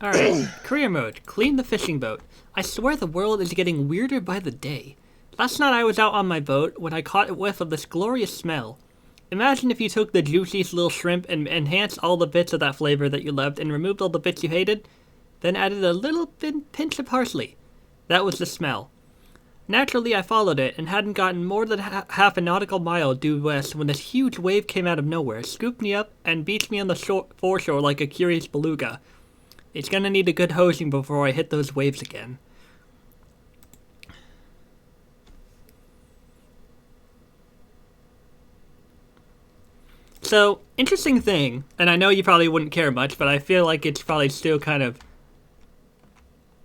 Alright, career mode. Clean the fishing boat. I swear the world is getting weirder by the day. Last night I was out on my boat when I caught a whiff of this glorious smell. Imagine if you took the juiciest little shrimp and enhanced all the bits of that flavor that you loved and removed all the bits you hated, then added a little pinch of parsley. That was the smell. Naturally, I followed it and hadn't gotten more than half a nautical mile due west when this huge wave came out of nowhere, scooped me up, and beached me on the foreshore like a curious beluga. It's gonna need a good hosing before I hit those waves again. So, interesting thing, and I know you probably wouldn't care much, but I feel like it's probably still kind of...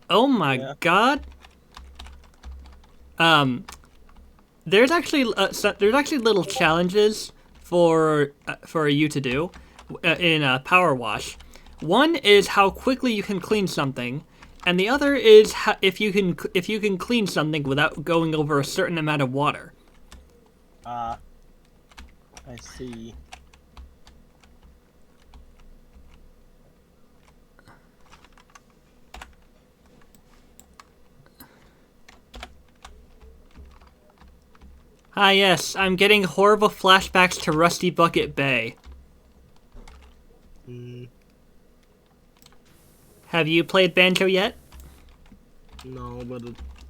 Oh my god! There's actually little challenges for you to do in PowerWash. One is how quickly you can clean something, and the other is if you can clean something without going over a certain amount of water. I see. Ah yes, I'm getting horrible flashbacks to Rusty Bucket Bay. Have you played Banjo yet? No, but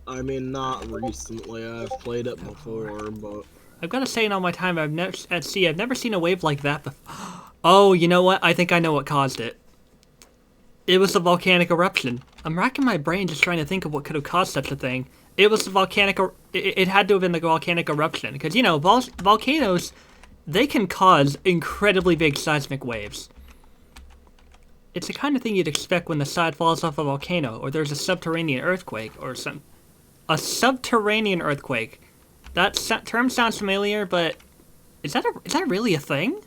I mean, not recently. I've played it before, but... I've got to say in all my time I've never seen a wave like that before. Oh, you know what? I think I know what caused it. It was a volcanic eruption. I'm racking my brain just trying to think of what could have caused such a thing. It was the volcanic... It had to have been the volcanic eruption. Because, you know, volcanoes, they can cause incredibly big seismic waves. It's the kind of thing you'd expect when the side falls off a volcano, or there's a subterranean earthquake, or some... A subterranean earthquake. That term sounds familiar, but... Is that really a thing?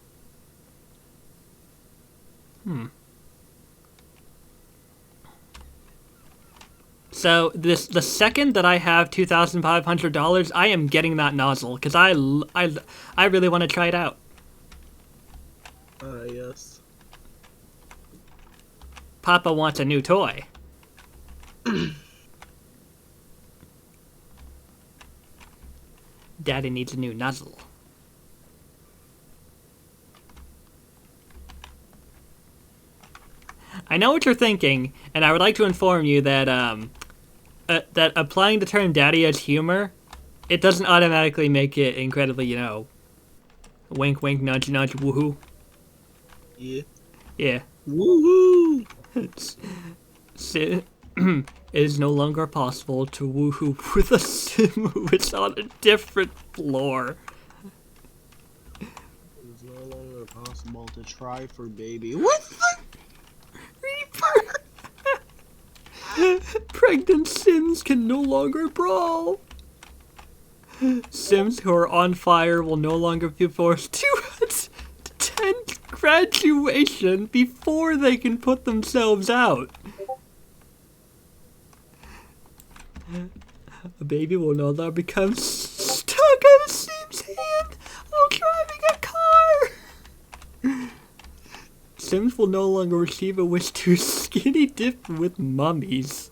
So the second that I have $2,500, I am getting that nozzle because I really want to try it out. Yes. Papa wants a new toy. Daddy needs a new nozzle. I know what you're thinking, and I would like to inform you that that applying the term daddy as humor, it doesn't automatically make it incredibly, you know, wink wink, nudge nudge, woohoo. Yeah. Yeah. Woohoo! It is no longer possible to woohoo with a sim who is on a different floor. It's no longer possible to try for baby. What the? Reaper! Pregnant Sims can no longer brawl. Sims who are on fire will no longer be forced to attend graduation before they can put themselves out. A baby will no longer become stuck on a Sim's hand while driving a car. Sims will no longer receive a wish to skinny dip with mummies.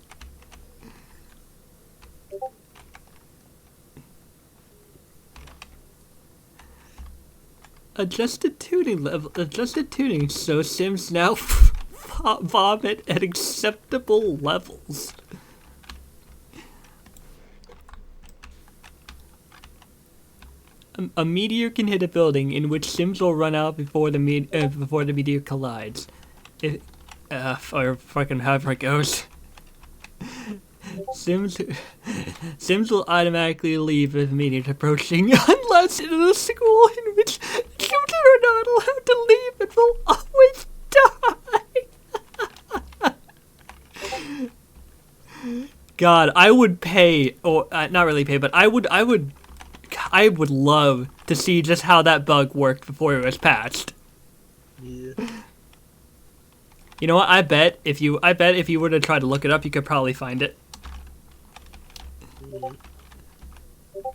Adjusted tuning, so Sims now vomit at acceptable levels. A meteor can hit a building in which Sims will run out before the meteor collides. Or fucking however it goes. Sims will automatically leave if the meteor is approaching, unless it is a school in which children are not allowed to leave and will always die. God, I would pay, or not really pay, but I would love to see just how that bug worked before it was patched. Yeah. You know what? I bet if you were to try to look it up, you could probably find it.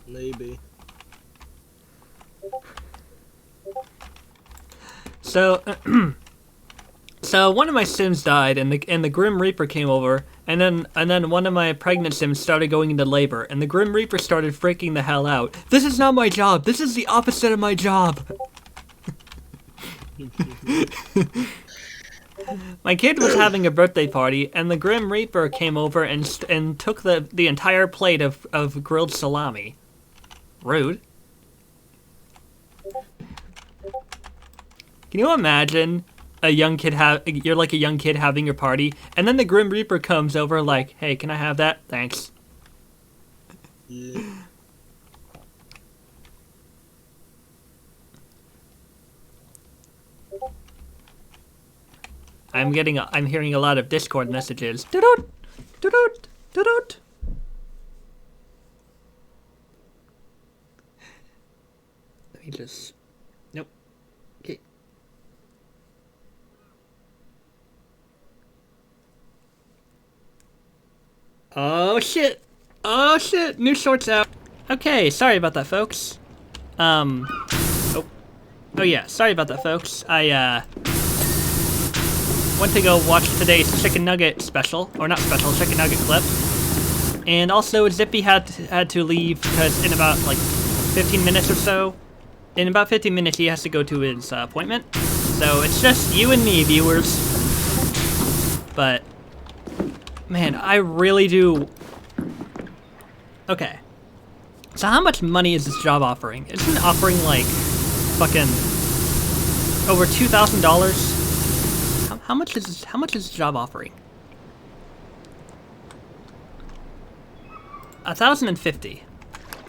Maybe. So So one of my Sims died, and the Grim Reaper came over, and then one of my pregnant Sims started going into labor, and the Grim Reaper started freaking the hell out. This is not my job. This is the opposite of my job. My kid was having a birthday party, and the Grim Reaper came over and took the entire plate of grilled salami. Rude. Can you imagine a young kid you're like a young kid having your party, and then the Grim Reaper comes over like, "Hey, can I have that? Thanks." Yeah. I'm hearing a lot of Discord messages. Doot doot doot. Let me just. Nope. Okay. Oh shit! Oh shit! New shorts out. Okay, sorry about that, folks. Oh yeah, sorry about that, folks. I went to go watch today's chicken nugget special, or not special, chicken nugget clip, and also Zippy had to leave because in about like 15 minutes or so, in about 15 minutes he has to go to his appointment. So it's just you and me, viewers. But man, I really do. Okay. So how much money is this job offering? Isn't it offering like fucking over $2,000? How much is this job offering? 1,050.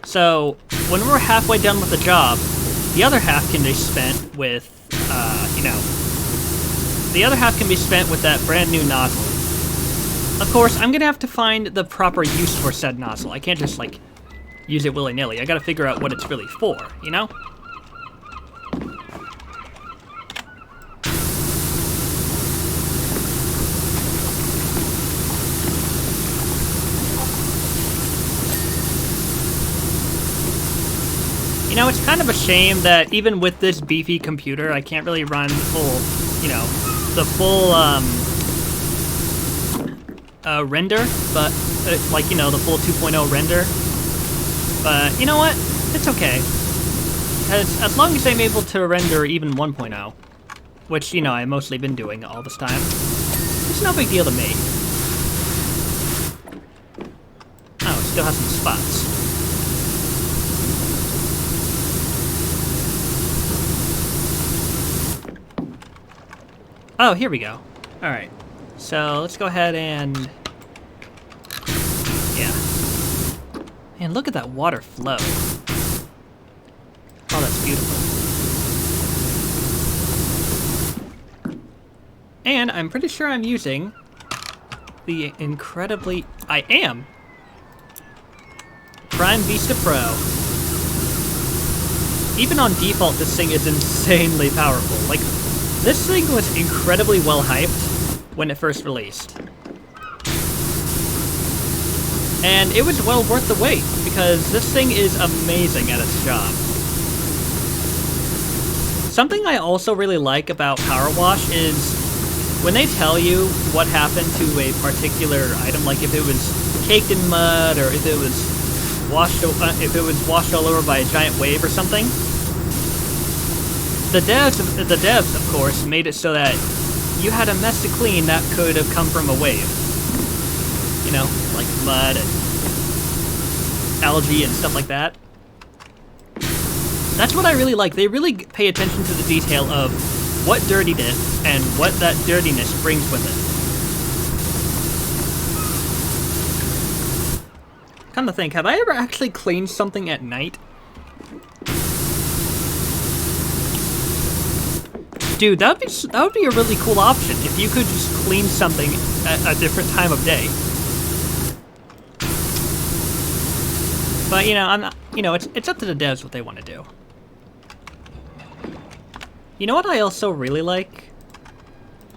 So when we're halfway done with the job, the other half can be spent with, the other half can be spent with that brand new nozzle. Of course, I'm gonna have to find the proper use for said nozzle. I can't just like use it willy-nilly. I gotta figure out what it's really for, you know? You know, it's kind of a shame that even with this beefy computer, I can't really run the full render, but, the full 2.0 render. But, you know what? It's okay. As long as I'm able to render even 1.0, which, I've mostly been doing all this time, it's no big deal to me. Oh, it still has some spots. Oh, here we go. Alright. So, let's go ahead and... yeah. Man, look at that water flow. Oh, that's beautiful. And I'm pretty sure I'm using the incredibly... I am! Prime Vista Pro. Even on default, this thing is insanely powerful. Like, this thing was incredibly well hyped when it first released. And it was well worth the wait, because this thing is amazing at its job. Something I also really like about PowerWash is when they tell you what happened to a particular item, like if it was caked in mud or if it was washed all over by a giant wave or something. The devs, of course, made it so that you had a mess to clean that could have come from a wave. You know, like mud and algae and stuff like that. That's what I really like. They really pay attention to the detail of what dirtiness and what that dirtiness brings with it. Come to think, have I ever actually cleaned something at night? Dude, that would be a really cool option if you could just clean something at a different time of day. But it's up to the devs what they want to do. You know what I also really like?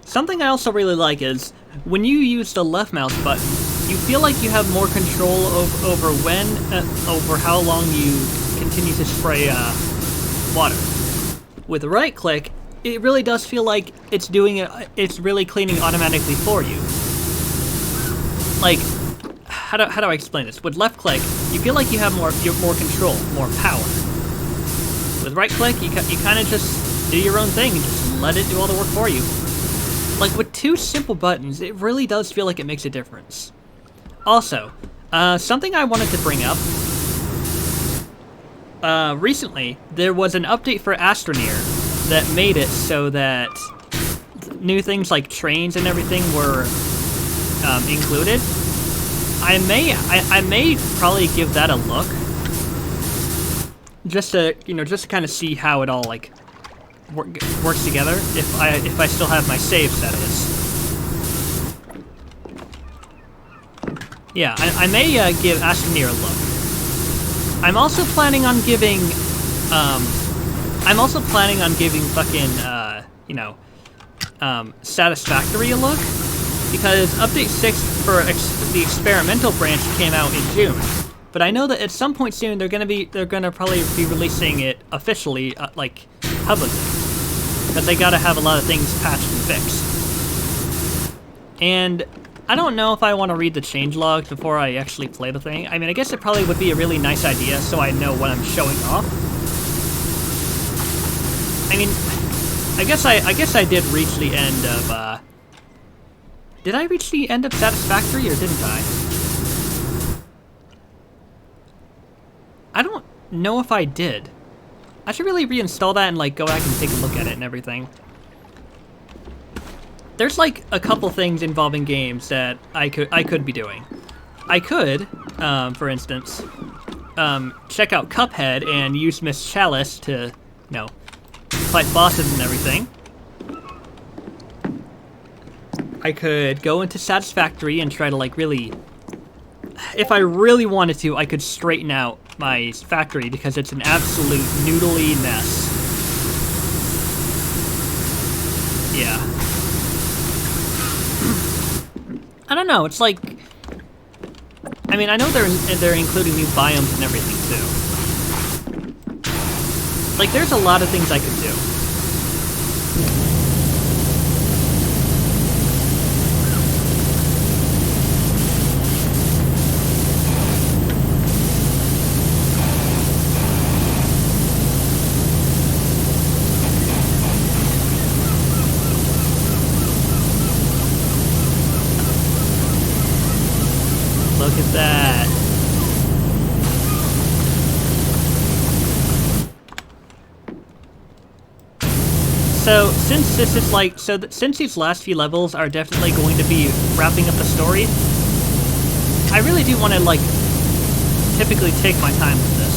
Something I also really like is when you use the left mouse button, you feel like you have more control over how long you continue to spray water. With right click, it really does feel like it's doing it. It's really cleaning automatically for you. Like, how do I explain this? With left click, you feel like you have more control, more power. With right click, you kind of just do your own thing and just let it do all the work for you. Like, with two simple buttons, it really does feel like it makes a difference. Also, something I wanted to bring up. Recently, there was an update for Astroneer that made it so that new things like trains and everything were included. I may probably give that a look, just to kind of see how it all like works together. If I still have my saves, that is. Yeah, I may give Astroneer a look. I'm also planning on giving fucking Satisfactory a look, because Update 6 for the experimental branch came out in June. But I know that at some point soon they're gonna probably be releasing it officially, like publicly, because they gotta have a lot of things patched and fixed. And I don't know if I want to read the changelogs before I actually play the thing. I mean, I guess it probably would be a really nice idea, so I know what I'm showing off. I mean, I guess I did reach the end of. Did I reach the end of Satisfactory, or didn't I? I don't know if I did. I should really reinstall that and like go back and take a look at it and everything. There's like a couple things involving games that I could be doing. I could, for instance, check out Cuphead and use Miss Chalice to, fight bosses and everything. I could go into Satisfactory and try to like really, if I really wanted to, I could straighten out my factory because it's an absolute noodly mess. Yeah. I don't know, it's like, I mean, I know they're including new biomes and everything too. Like, there's a lot of things I could do. Look at that. So since this is like, since these last few levels are definitely going to be wrapping up the story, I really do want to like typically take my time with this.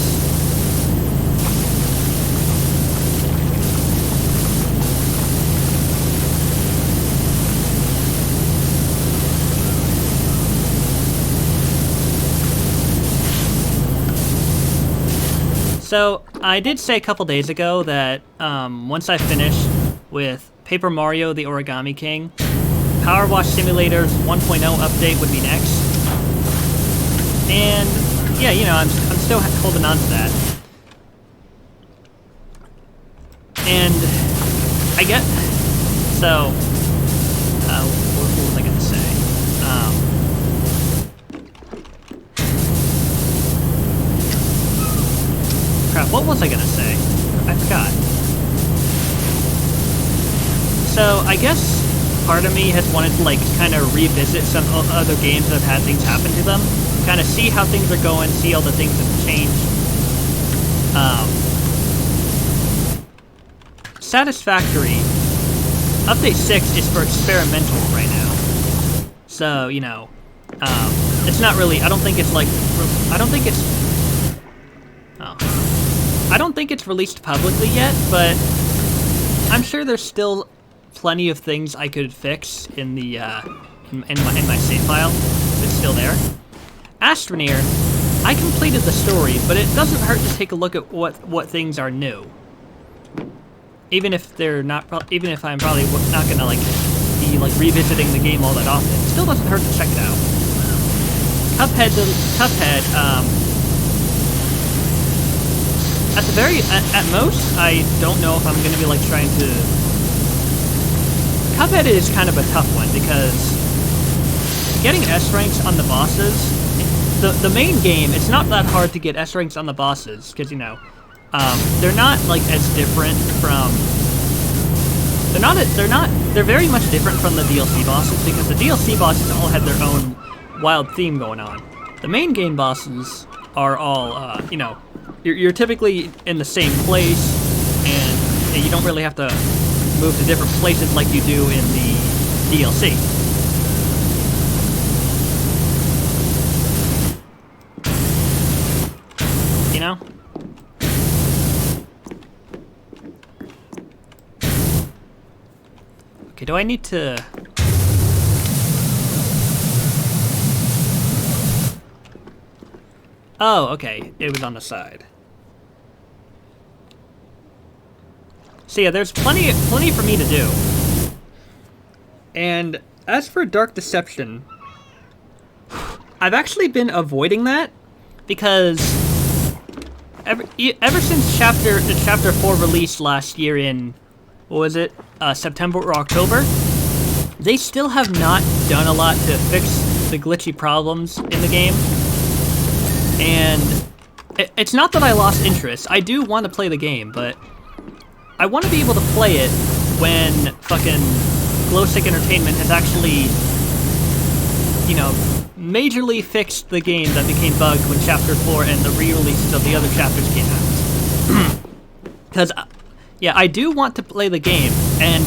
So, I did say a couple days ago that once I finish with Paper Mario the Origami King, PowerWash Simulator's 1.0 update would be next. And, yeah, I'm still holding on to that. And, I get... So, what was I going to say? Crap, what was I gonna say? I forgot. So, I guess part of me has wanted to, like, kind of revisit some other games that have had things happen to them. Kind of see how things are going, see all the things that have changed. Satisfactory. Update 6 is for experimental right now. So, it's not really, I don't think it's released publicly yet, but I'm sure there's still plenty of things I could fix in the in my save file. It's still there. Astroneer, I completed the story, but it doesn't hurt to take a look at what things are new. Even if I'm probably not gonna be revisiting the game all that often, it still doesn't hurt to check it out. Cuphead. At most, I don't know if I'm gonna be trying to Cuphead is kind of a tough one because getting S ranks on the bosses, the main game, it's not that hard to get S ranks on the bosses because, you know, they're not like as different from. They're very much different from the DLC bosses because the DLC bosses all have their own wild theme going on. The main game bosses are all, you know, you're typically in the same place, and you don't really have to move to different places like you do in the DLC. You know? Okay, do I need to... Oh, okay. It was on the side. So yeah, there's plenty for me to do. And as for Dark Deception, I've actually been avoiding that because ever since Chapter 4 released last year in, what was it, September or October, they still have not done a lot to fix the glitchy problems in the game. And it's not that I lost interest. I do want to play the game, but I want to be able to play it when fucking Glowstick Entertainment has actually, you know, majorly fixed the game that became bugged when Chapter 4 and the re-releases of the other chapters came out. Because, yeah, I do want to play the game, and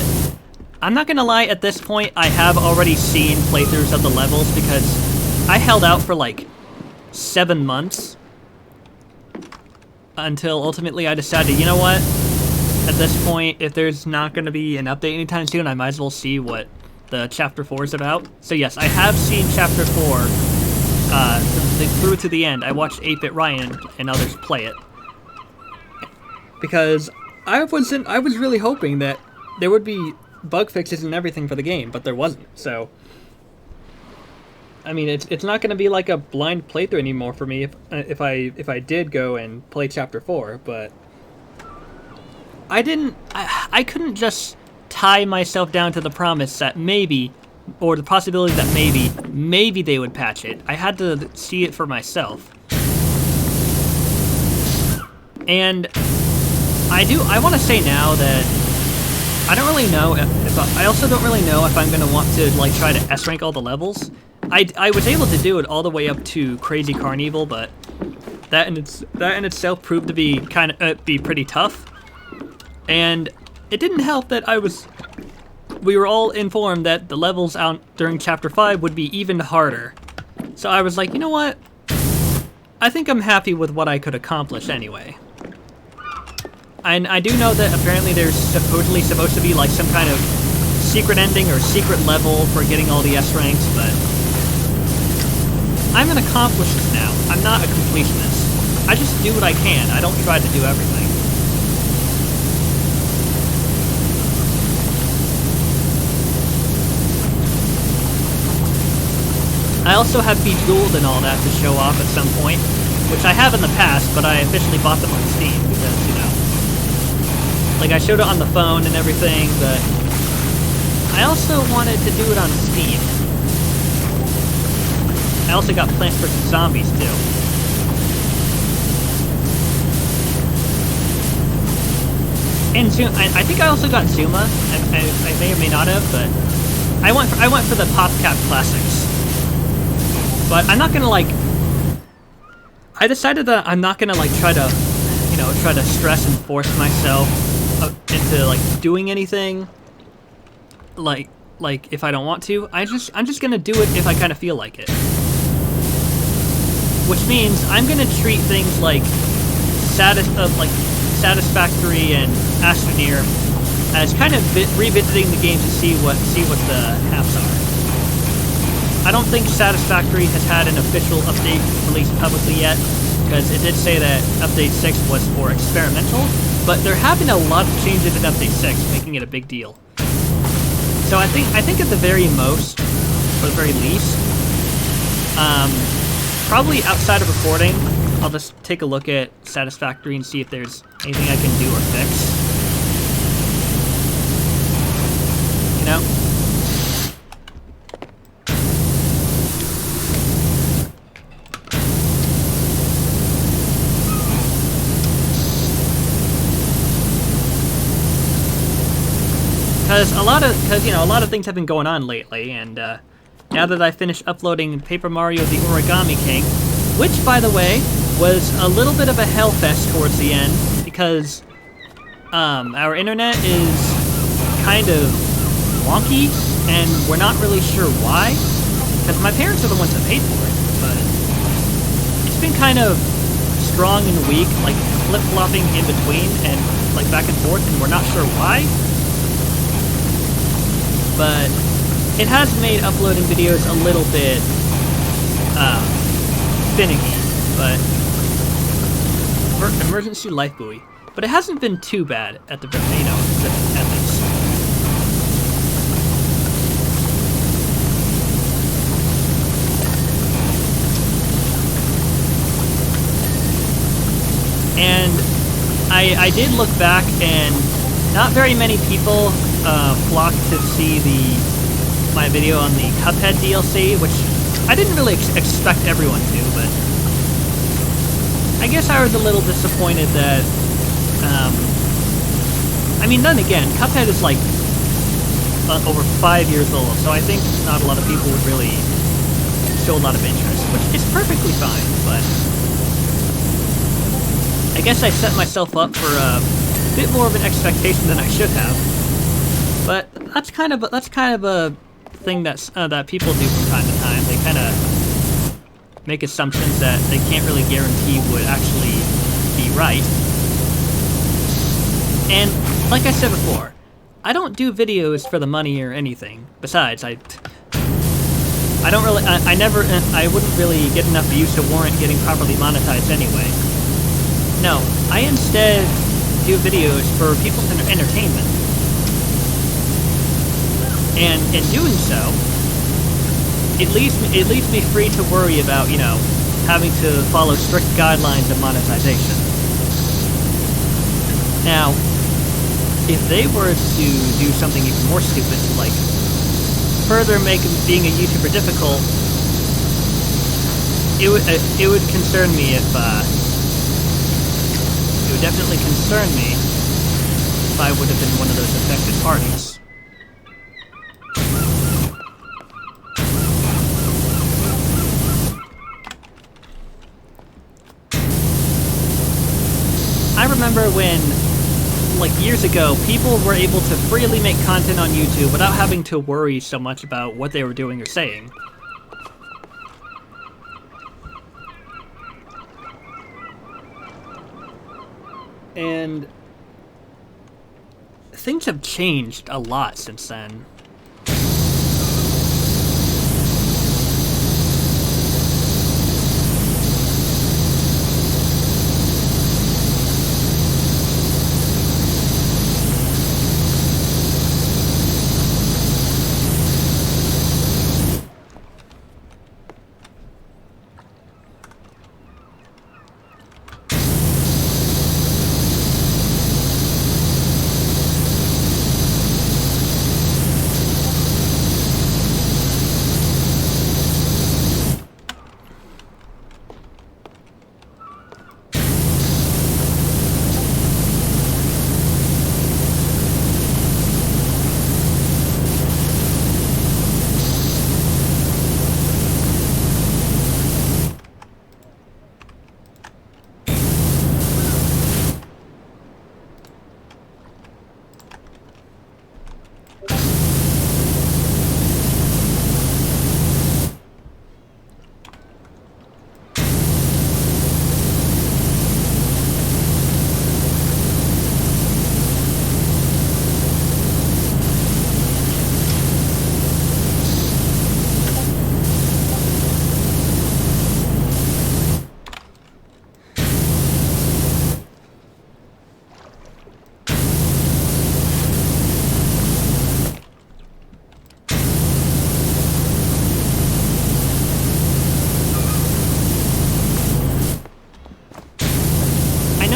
I'm not gonna lie, at this point, I have already seen playthroughs of the levels because I held out for like 7 months until ultimately I decided, you know what? At this point, if there's not going to be an update anytime soon, I might as well see what the Chapter 4 is about. So yes, I have seen Chapter 4 through to the end. I watched 8-Bit Ryan and others play it. Because I was really hoping that there would be bug fixes and everything for the game, but there wasn't, so... I mean, it's not going to be like a blind playthrough anymore for me if I did go and play Chapter 4, but I couldn't just tie myself down to the promise that maybe, or the possibility that maybe they would patch it. I had to see it for myself. And I want to say now that I don't really know I also don't really know if I'm going to want to like try to S rank all the levels. I was able to do it all the way up to Crazy Carnival, but that in itself proved to be be pretty tough. And it didn't help that we were all informed that the levels out during Chapter 5 would be even harder. So I was like, you know what? I think I'm happy with what I could accomplish anyway. And I do know that apparently there's supposedly supposed to be like some kind of secret ending or secret level for getting all the S ranks, but I'm an accomplished now. I'm not a completionist. I just do what I can. I don't try to do everything. I also have Bejeweled and all that to show off at some point, which I have in the past, but I officially bought them on Steam because, you know, like I showed it on the phone and everything, but I also wanted to do it on Steam. I also got Plants vs. Zombies, too. And I think I also got Zuma. I may or may not have, but I went for the PopCap Classics. But I'm not gonna like. I decided that I'm not gonna like try to stress and force myself into like doing anything. Like if I don't want to, I'm just gonna do it if I kind of feel like it. Which means I'm gonna treat things like Satisfactory and Astroneer as kind of revisiting the game to see what the haps are. I don't think Satisfactory has had an official update released publicly yet, because it did say that Update 6 was for experimental, but there have been a lot of changes in Update 6, making it a big deal. So I think at the very most, or the very least, probably outside of recording, I'll just take a look at Satisfactory and see if there's anything I can do or fix. You know? Because a lot of things have been going on lately, and now that I finished uploading Paper Mario: The Origami King, which, by the way, was a little bit of a hellfest towards the end, because our internet is kind of wonky, and we're not really sure why. Because my parents are the ones that paid for it, but it's been kind of strong and weak, like flip-flopping in between and like back and forth, and we're not sure why. But it has made uploading videos a little bit finicky, but emergency life buoy. But it hasn't been too bad at the at least. And I did look back, and not very many people flocked to see my video on the Cuphead DLC, which I didn't really expect everyone to, but I guess I was a little disappointed that, I mean, then again, Cuphead is like over 5 years old, so I think not a lot of people would really show a lot of interest, which is perfectly fine, but I guess I set myself up for a bit more of an expectation than I should have. But that's kind of a thing that people do from time to time. They kind of make assumptions that they can't really guarantee would actually be right. And like I said before, I don't do videos for the money or anything. Besides, I wouldn't really get enough views to warrant getting properly monetized anyway. No, I instead do videos for people's entertainment. And in doing so, it leaves me free to worry about, you know, having to follow strict guidelines of monetization. Now, if they were to do something even more stupid, like further make being a YouTuber difficult, it would concern me if it would definitely concern me if I would have been one of those affected parties. I remember when, like years ago, people were able to freely make content on YouTube without having to worry so much about what they were doing or saying. And things have changed a lot since then.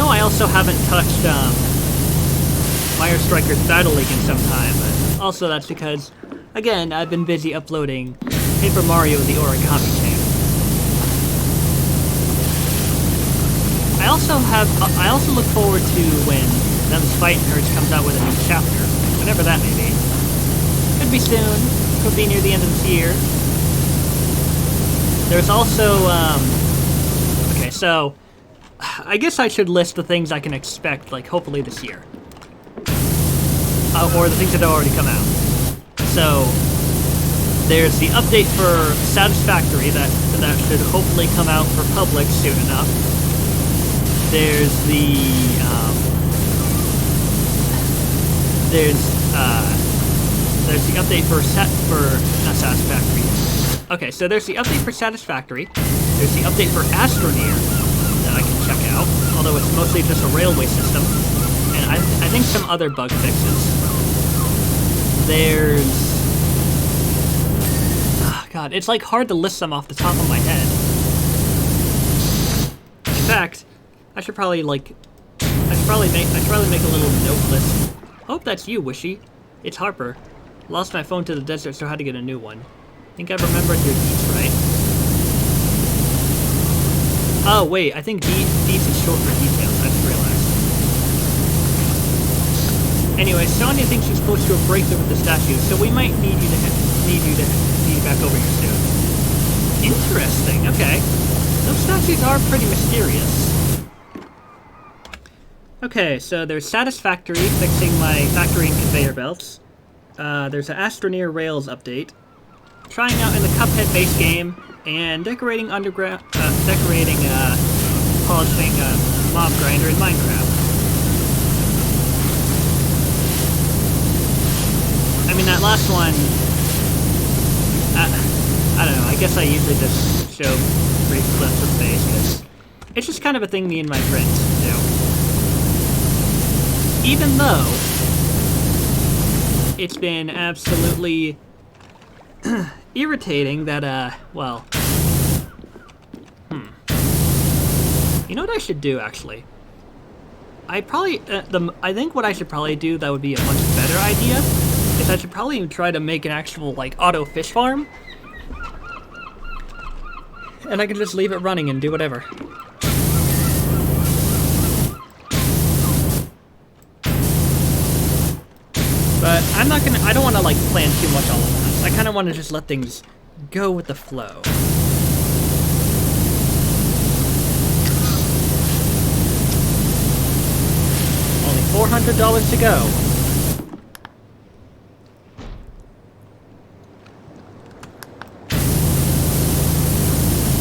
I also haven't touched Fire Strikers Battle League in some time, but Also, that's because, again, I've been busy uploading Paper Mario the Origami King. I also look forward to when Them's Fightin' Herds comes out with a new chapter, whenever that may be. Could be soon, could be near the end of this year. There's also, okay, so, I guess I should list the things I can expect, like, hopefully this year. Or the things that have already come out. So, there's the update for Satisfactory that should hopefully come out for public soon enough. There's the update for not Satisfactory. Okay, so there's the update for Satisfactory. There's the update for Astroneer that I can check out, although it's mostly just a railway system, and I think some other bug fixes. There's, oh God, it's like hard to list them off the top of my head. In fact, I should probably make a little note list. Hope that's you, Wishy. It's Harper. Lost my phone to the desert, so I had to get a new one. Think I've remembered your deets, right? Oh wait, I think deets is short for details. I just realized. Anyway, Sonya thinks she's close to a breakthrough with the statue, so we might need you back over here soon. Interesting. Okay, those statues are pretty mysterious. Okay, so there's Satisfactory, fixing my factory and conveyor belts. There's an Astroneer Rails update. Trying out in the Cuphead base game, and decorating polishing mob grinder in Minecraft. I mean, that last one, I don't know, I guess I usually just show brief clips of base, because it's just kind of a thing me and my friends do. Even though it's been absolutely irritating that, well, you know what I should do, actually? I think what I should probably do that would be a much better idea is I should probably try to make an actual, like, auto fish farm. And I can just leave it running and do whatever. But I don't want to, like, plan too much all at once. I kind of want to just let things go with the flow. Only $400 to go.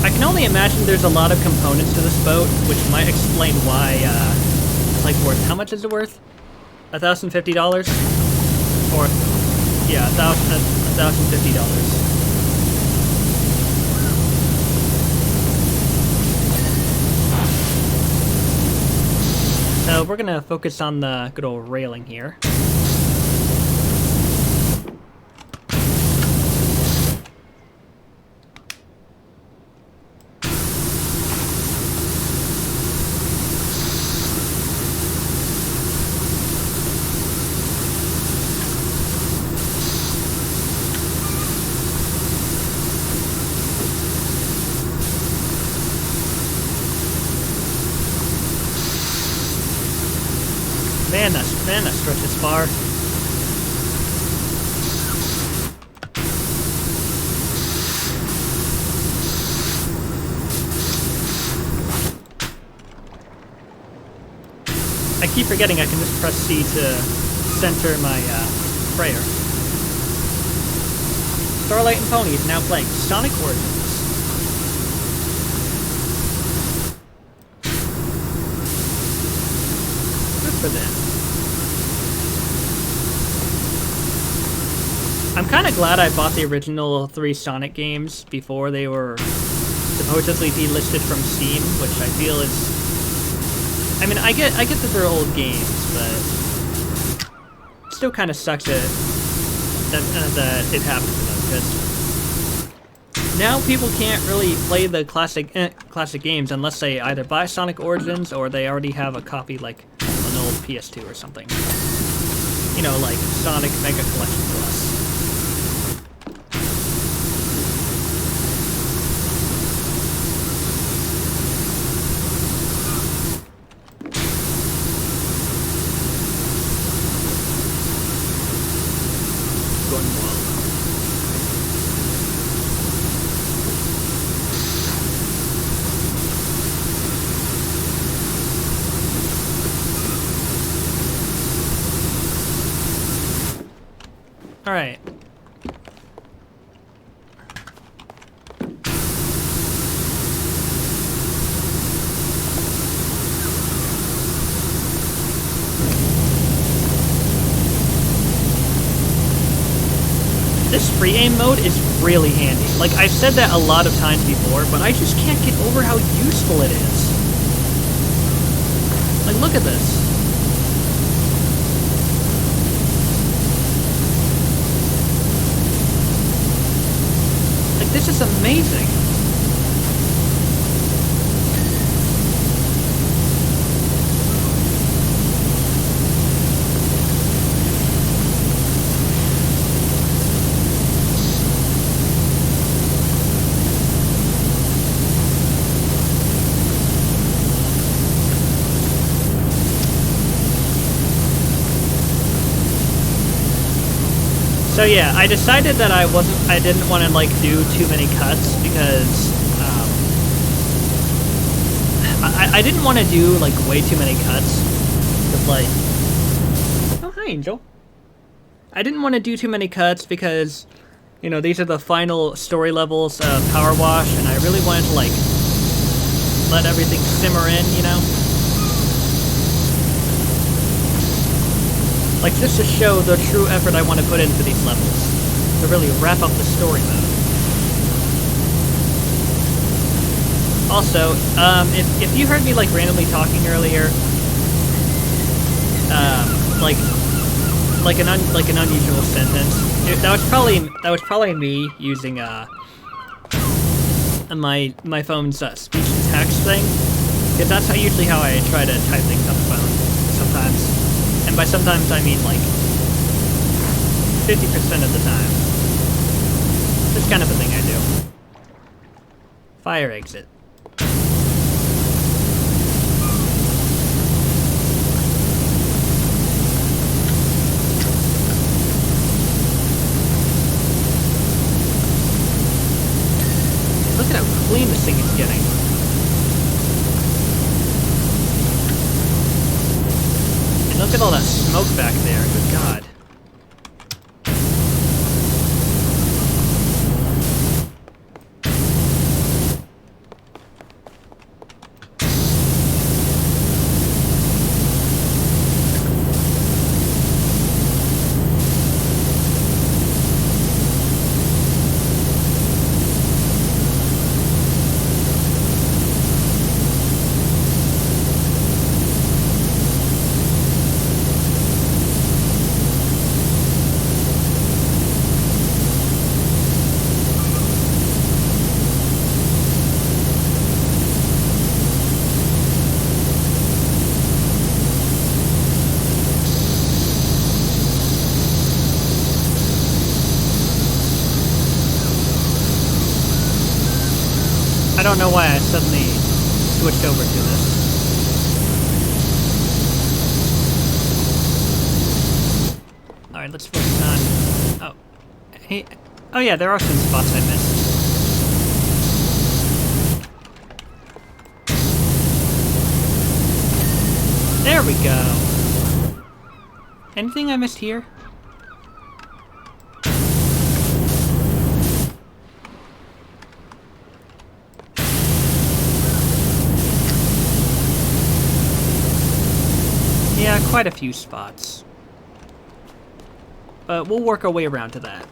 I can only imagine there's a lot of components to this boat, which might explain why, it's like worth, how much is it worth? $1,050? Or, yeah, $1,050. So we're gonna focus on the good old railing here. Man, that stretches far. I keep forgetting I can just press C to center my sprayer. Starlight and Pony is now playing Sonic Origins. Good for them. I'm kind of glad I bought the original 3 Sonic games before they were supposedly delisted from Steam, which I feel is... I mean, I get that they're old games, but it still kind of sucks that it happened to them, because now people can't really play the classic games unless they either buy Sonic Origins or they already have a copy, like, an old PS2 or something. you know, like Sonic Mega Collection Plus. Going well. All right. This free aim mode is really handy. Like, I've said that a lot of times before, but I just can't get over how useful it is. Like, look at this. Like, this is amazing. So yeah, I decided that I didn't want to like do too many cuts because I didn't want to do like way too many cuts. Cause like, oh hi Angel. I didn't want to do too many cuts because, you know, these are the final story levels of PowerWash, and I really wanted to like let everything simmer in, you know. Like, just to show the true effort I want to put into these levels. To really wrap up the story mode. Also, if you heard me, like, randomly talking earlier, like an unusual sentence, that was probably me using, my phone's, speech-to-text thing. Because that's usually how I try to type things on the phone, sometimes. And by sometimes, I mean, like, 50% of the time. This kind of a thing I do. Fire exit. Look at how clean this thing is getting. Look at all that smoke back there, good God. I don't know why I suddenly switched over to this. Alright, let's focus on... Oh. Hey. Oh yeah, there are some spots I missed. There we go. Anything I missed here? Yeah, quite a few spots. But we'll work our way around to that.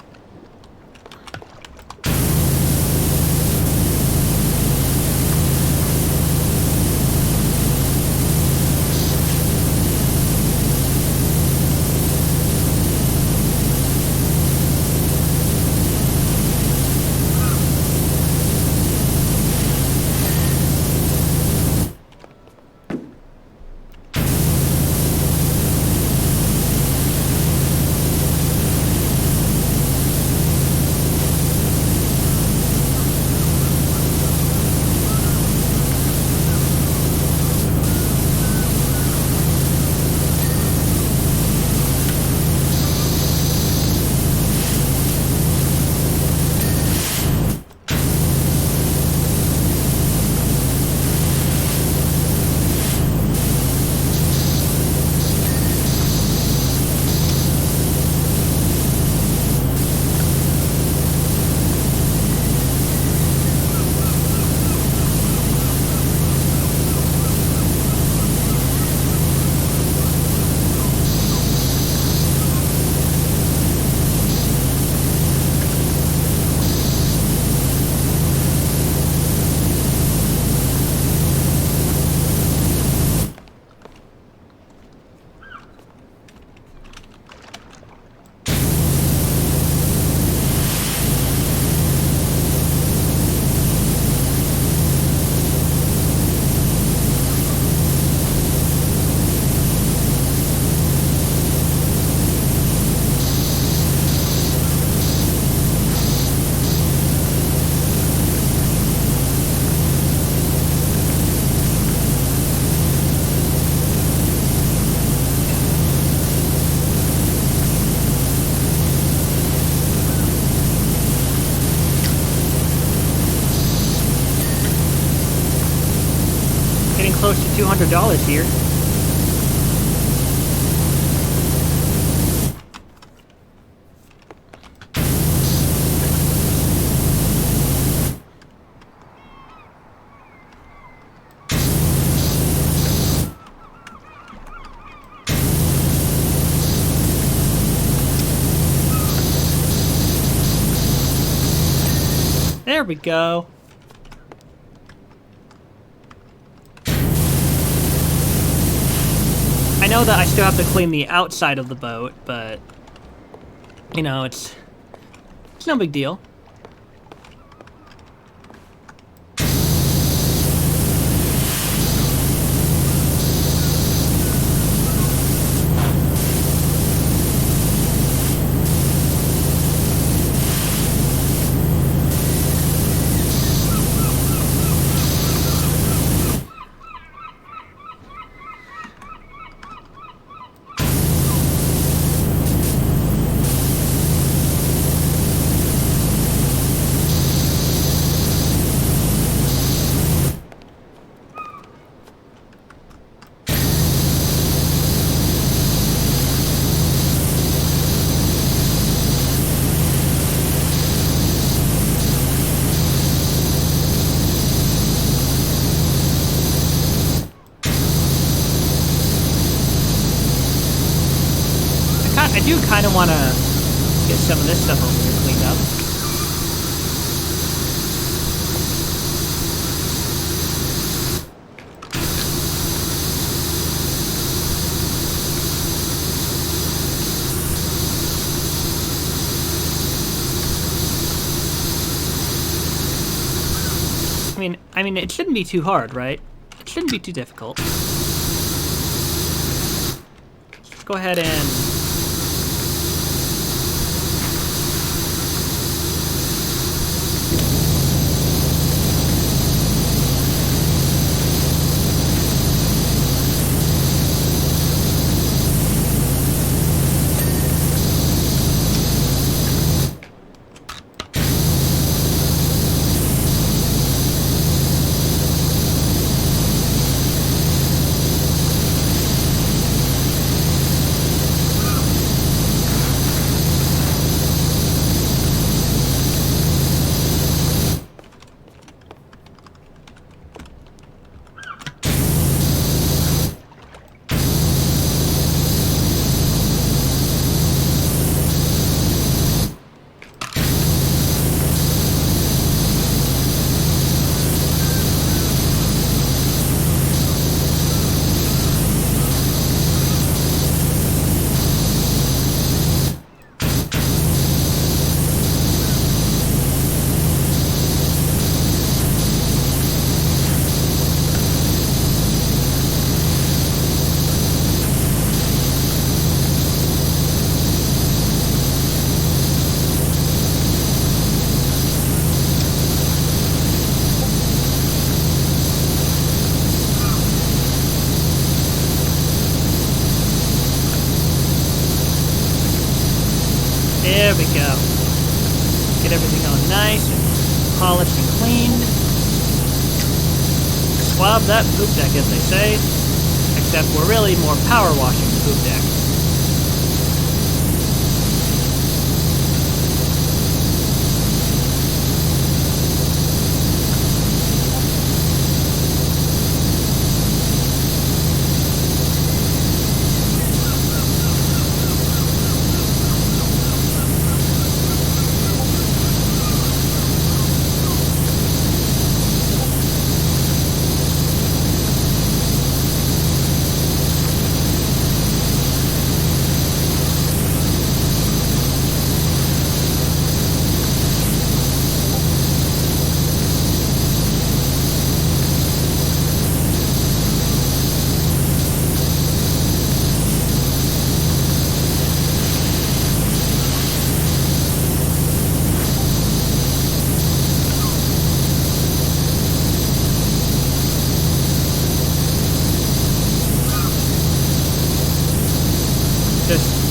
$200 here. There we go. I know that I still have to clean the outside of the boat, but you know, it's no big deal. I do kind of want to get some of this stuff over here cleaned up. I mean, it shouldn't be too hard, right? It shouldn't be too difficult. Let's go ahead and there we go. Get everything all nice and polished and cleaned. Swab that poop deck, as they say. Except we're really more power washing the poop deck.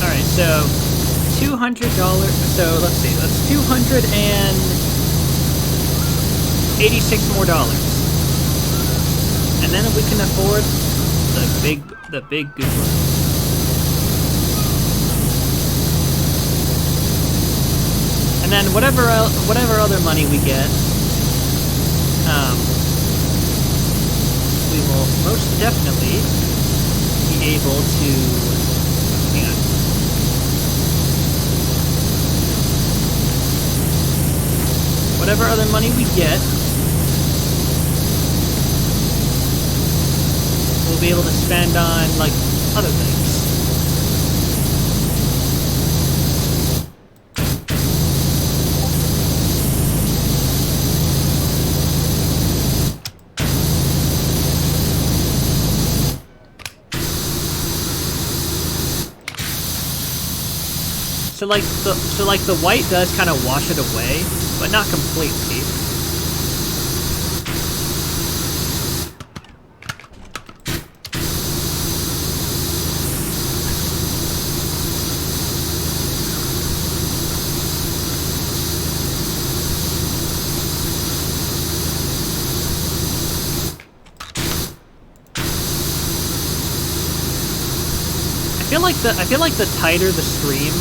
Alright, so $200, so let's see, that's $286 more dollars. And then we can afford the big good one. And then whatever other money we get, we will most definitely be able to, hang on. Whatever other money we get, we'll be able to spend on, like, other things. So like the white does kind of wash it away, but not completely. I feel like the tighter the stream,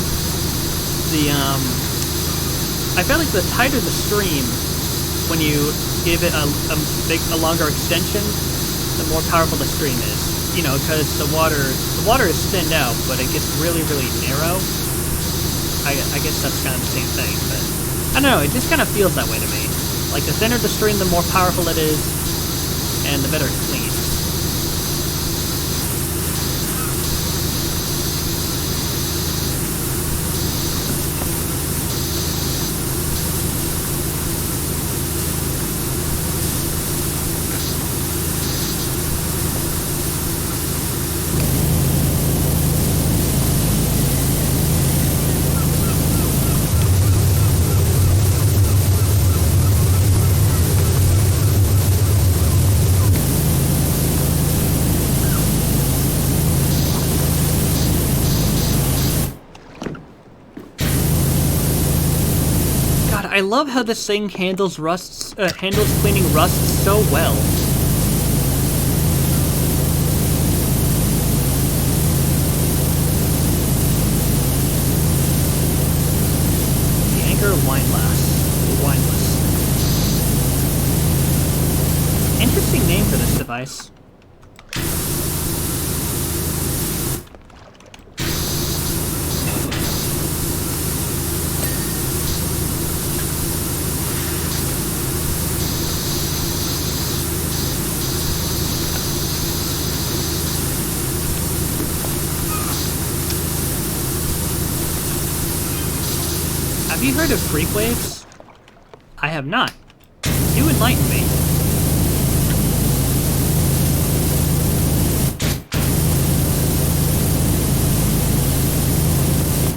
I feel like the tighter the stream, when you give it a longer extension, the more powerful the stream is. You know, because the water is thinned out, but it gets really, really narrow. I guess that's kind of the same thing, but I don't know. It just kind of feels that way to me. Like the thinner the stream, the more powerful it is, and the better it cleans. I love how this thing handles cleaning rust so well. The Anchor Wineless. Interesting name for this device. Have you heard of freak waves? I have not. Do enlighten me.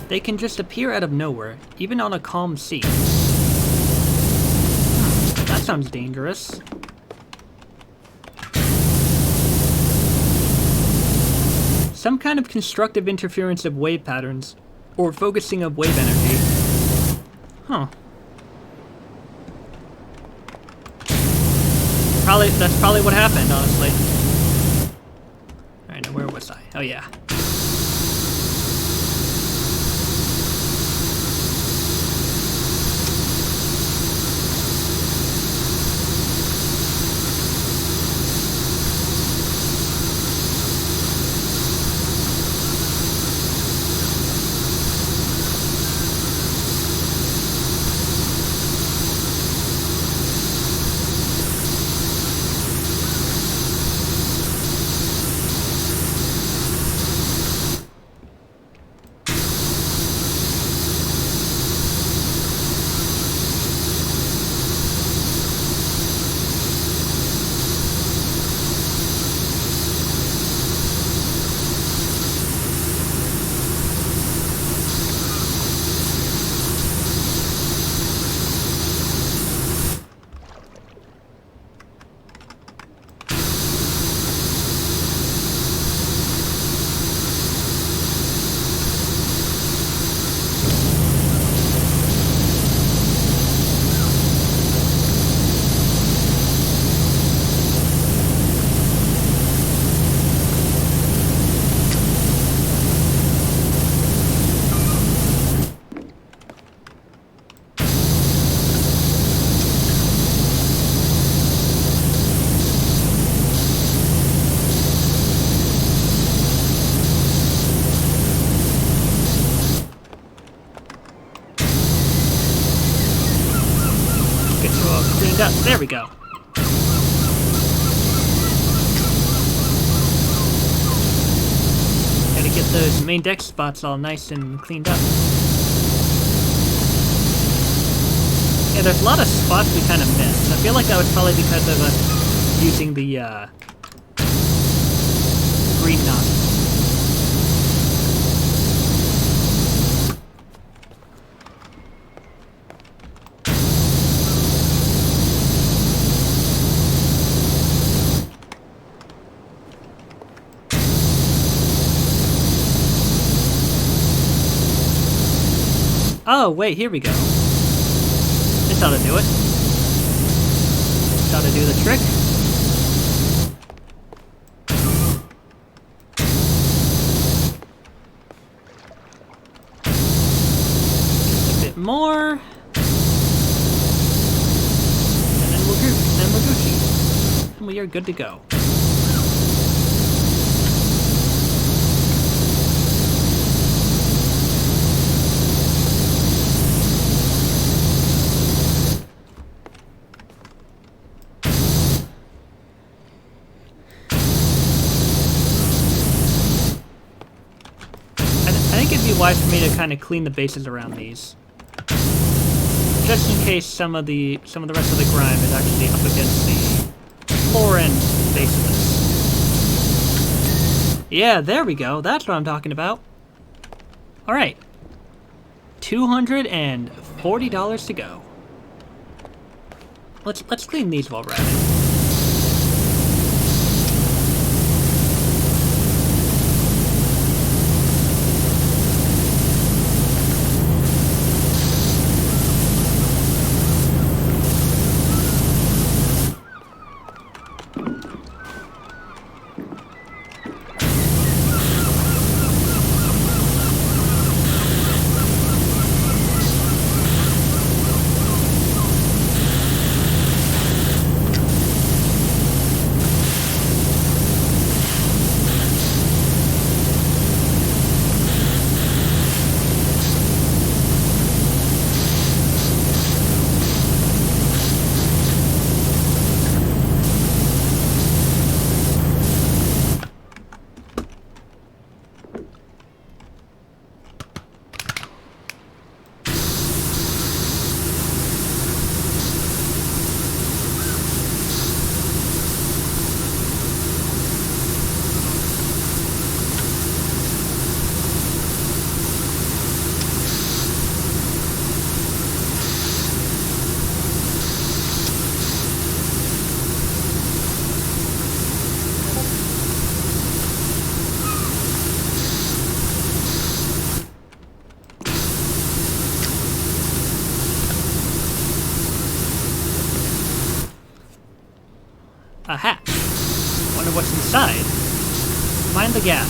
They can just appear out of nowhere, even on a calm sea. That sounds dangerous. Some kind of constructive interference of wave patterns, or focusing of wave energy. Huh. That's probably what happened, honestly. Alright, now where was I? Oh yeah. cleaned up. There we go. Gotta get those main deck spots all nice and cleaned up. Yeah, there's a lot of spots we kind of missed. I feel like that was probably because of us using the green knot. Oh, wait, here we go. This ought to do it. This ought to do the trick. Just a bit more. And then we're Gucci. And we are good to go. I think it'd be wise for me to kind of clean the bases around these, just in case some of the rest of the grime is actually up against the floor end base of this. Yeah, there we go. That's what I'm talking about. All right, $240 to go. Let's clean these while we're at it. A hat. Wonder what's inside. Mind the gap.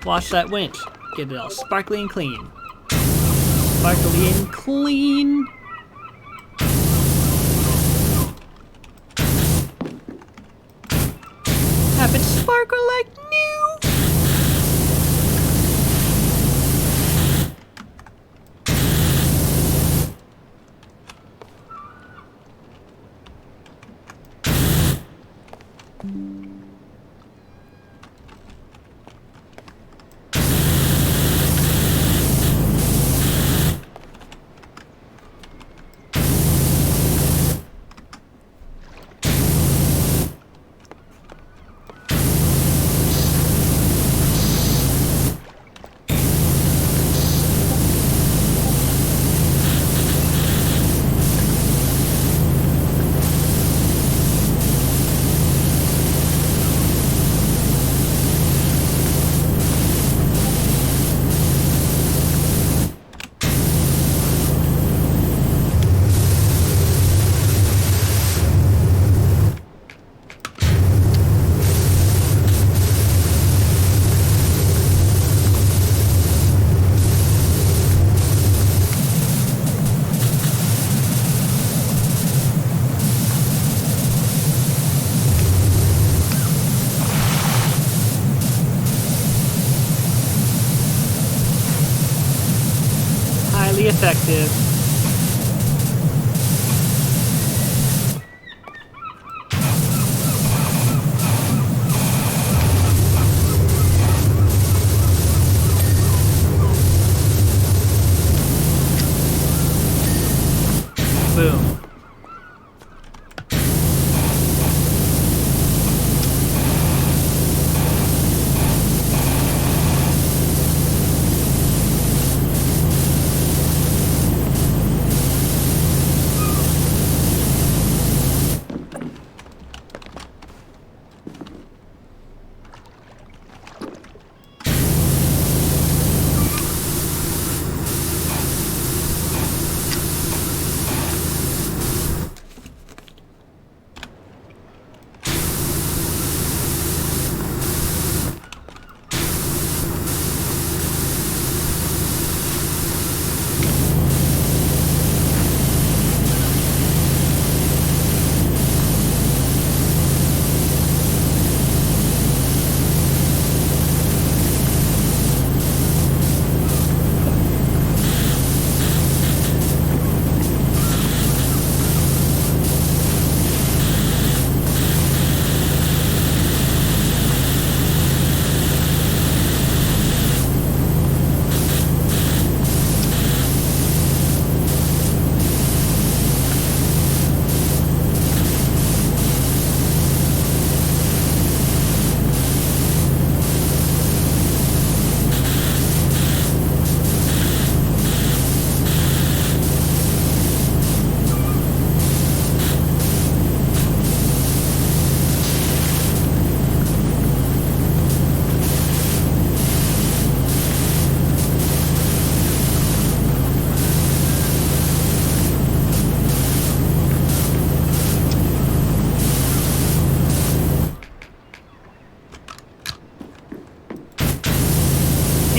wash that winch. Get it all sparkly and clean. Sparkly and clean. Have it sparkle like new. Highly effective. Boom.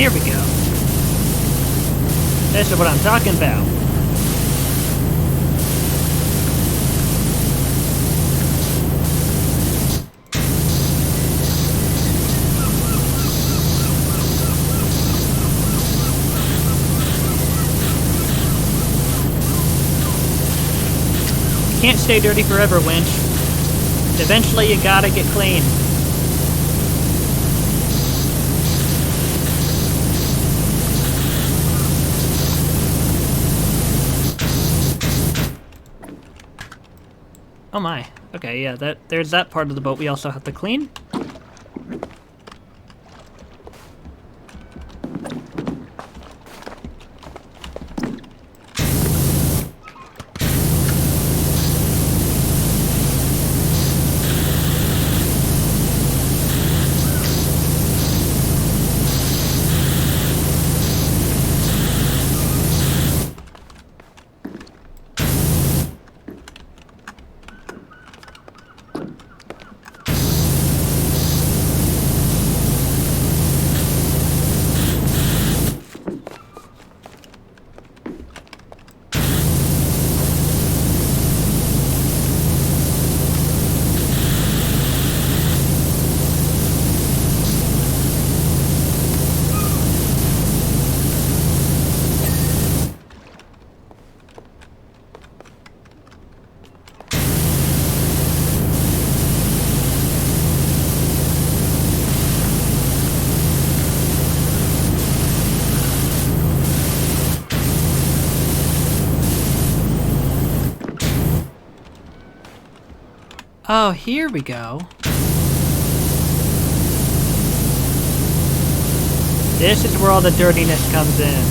Here we go. This is what I'm talking about. Can't stay dirty forever, winch. Eventually you gotta get clean. Oh my. Okay, yeah, there's that part of the boat we also have to clean. Oh, here we go. This is where all the dirtiness comes in.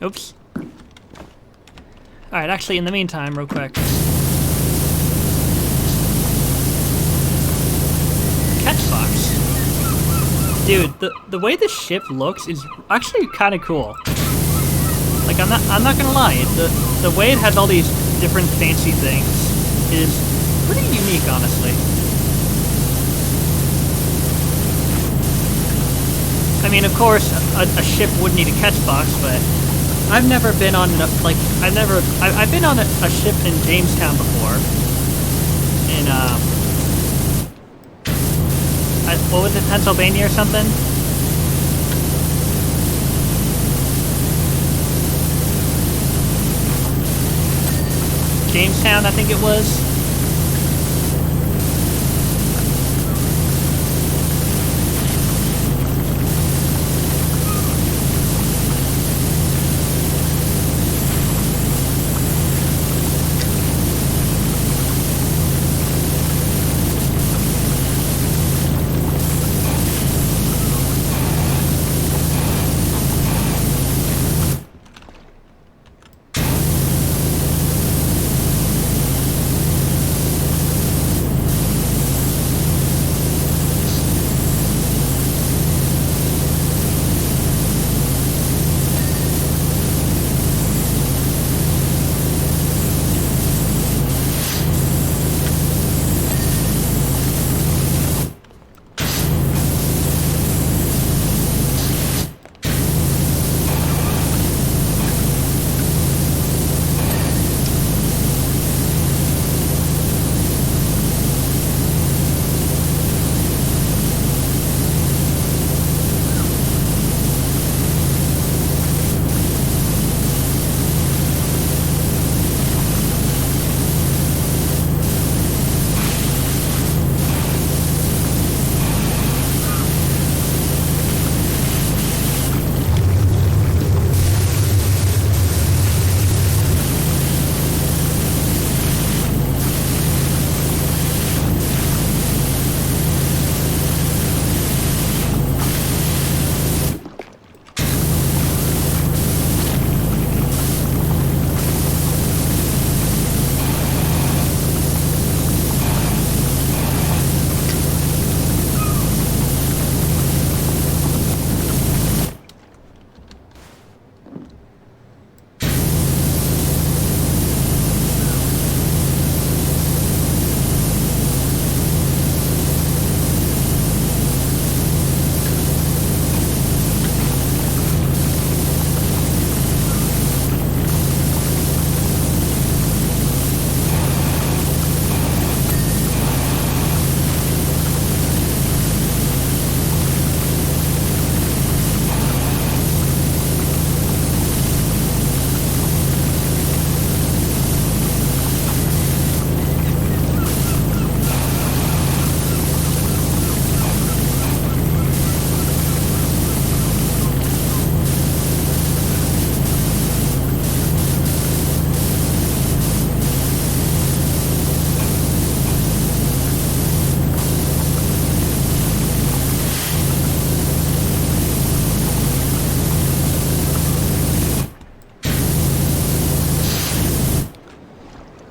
Oops. Alright, actually, in the meantime, real quick. Catchbox. Dude, the way the ship looks is actually kind of cool. Like, I'm not gonna lie, the way it has all these different fancy things is pretty unique, honestly. I mean, of course, a ship would need a catchbox, but I've never been on I've been on a ship in Jamestown before. In what was it, Pennsylvania or something? Jamestown, I think it was.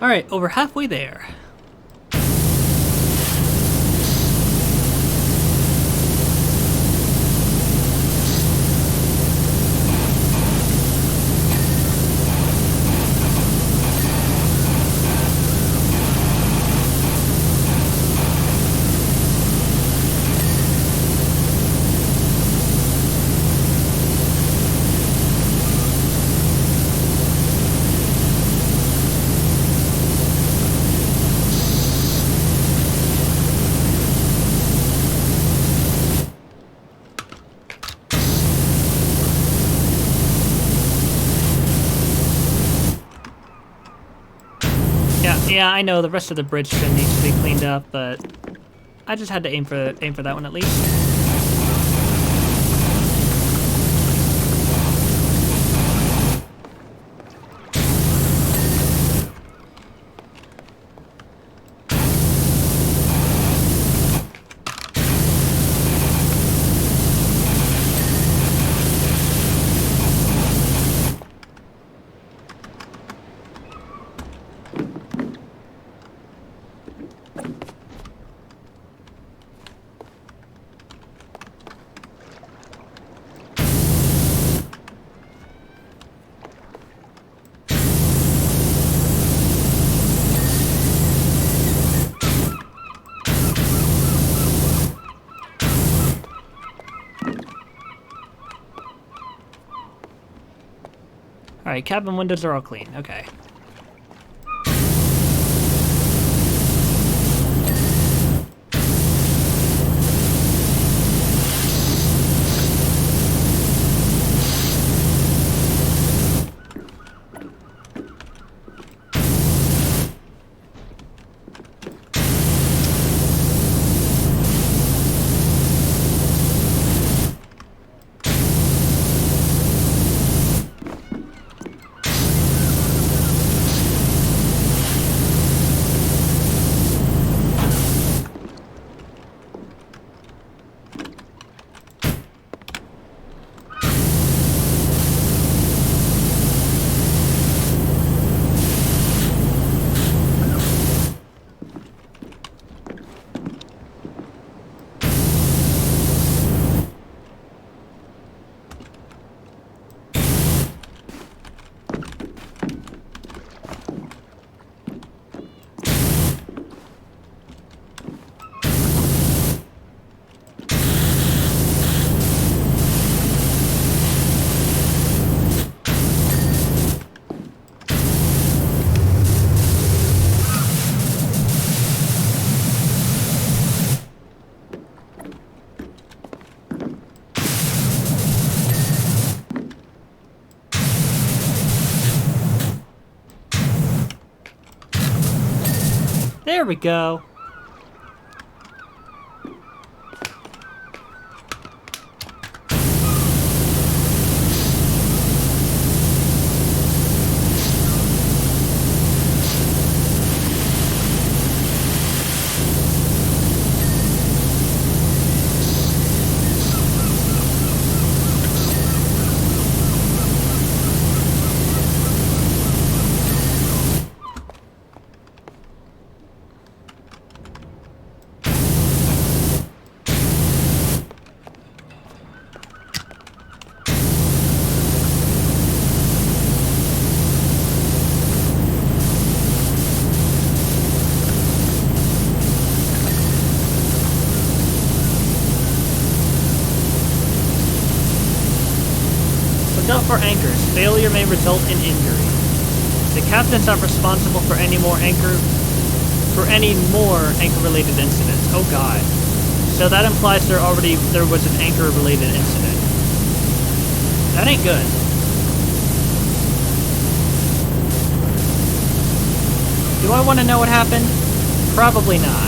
Alright, over halfway there. Yeah, I know the rest of the bridge trim needs to be cleaned up, but I just had to aim for that one at least. Alright, cabin windows are all clean. Okay. There we go. Look out for anchors. Failure may result in injury. The captain's not responsible for any more anchor-related incidents. Oh god. So that implies there was an anchor-related incident. That ain't good. Do I want to know what happened? Probably not.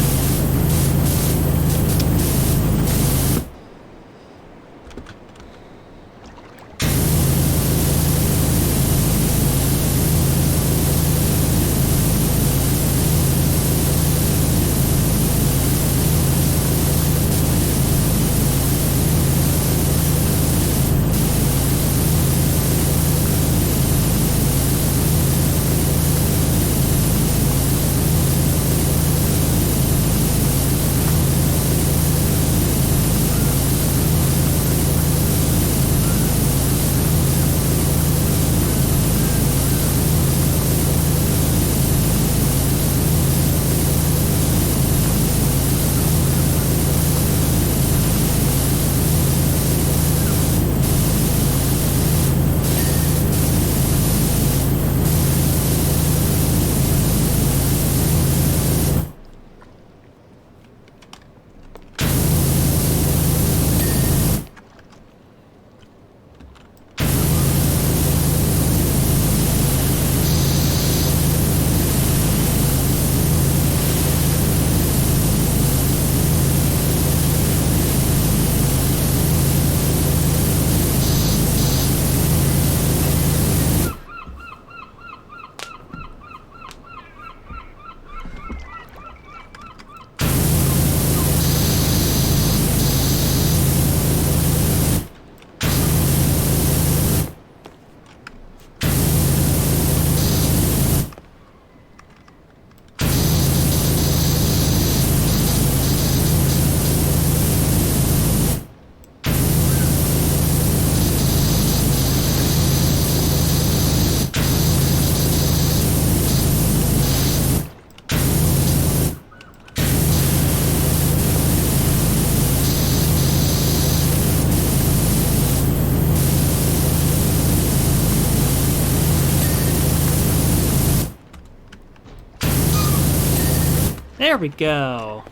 There we go.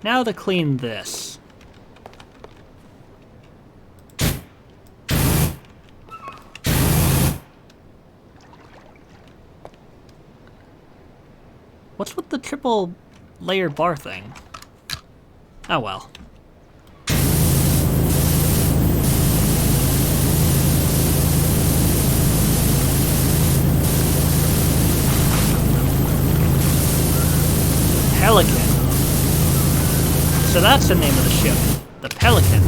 Now to clean this. What's with the triple layer bar thing? Oh well. Pelican. So that's the name of the ship. The Pelican.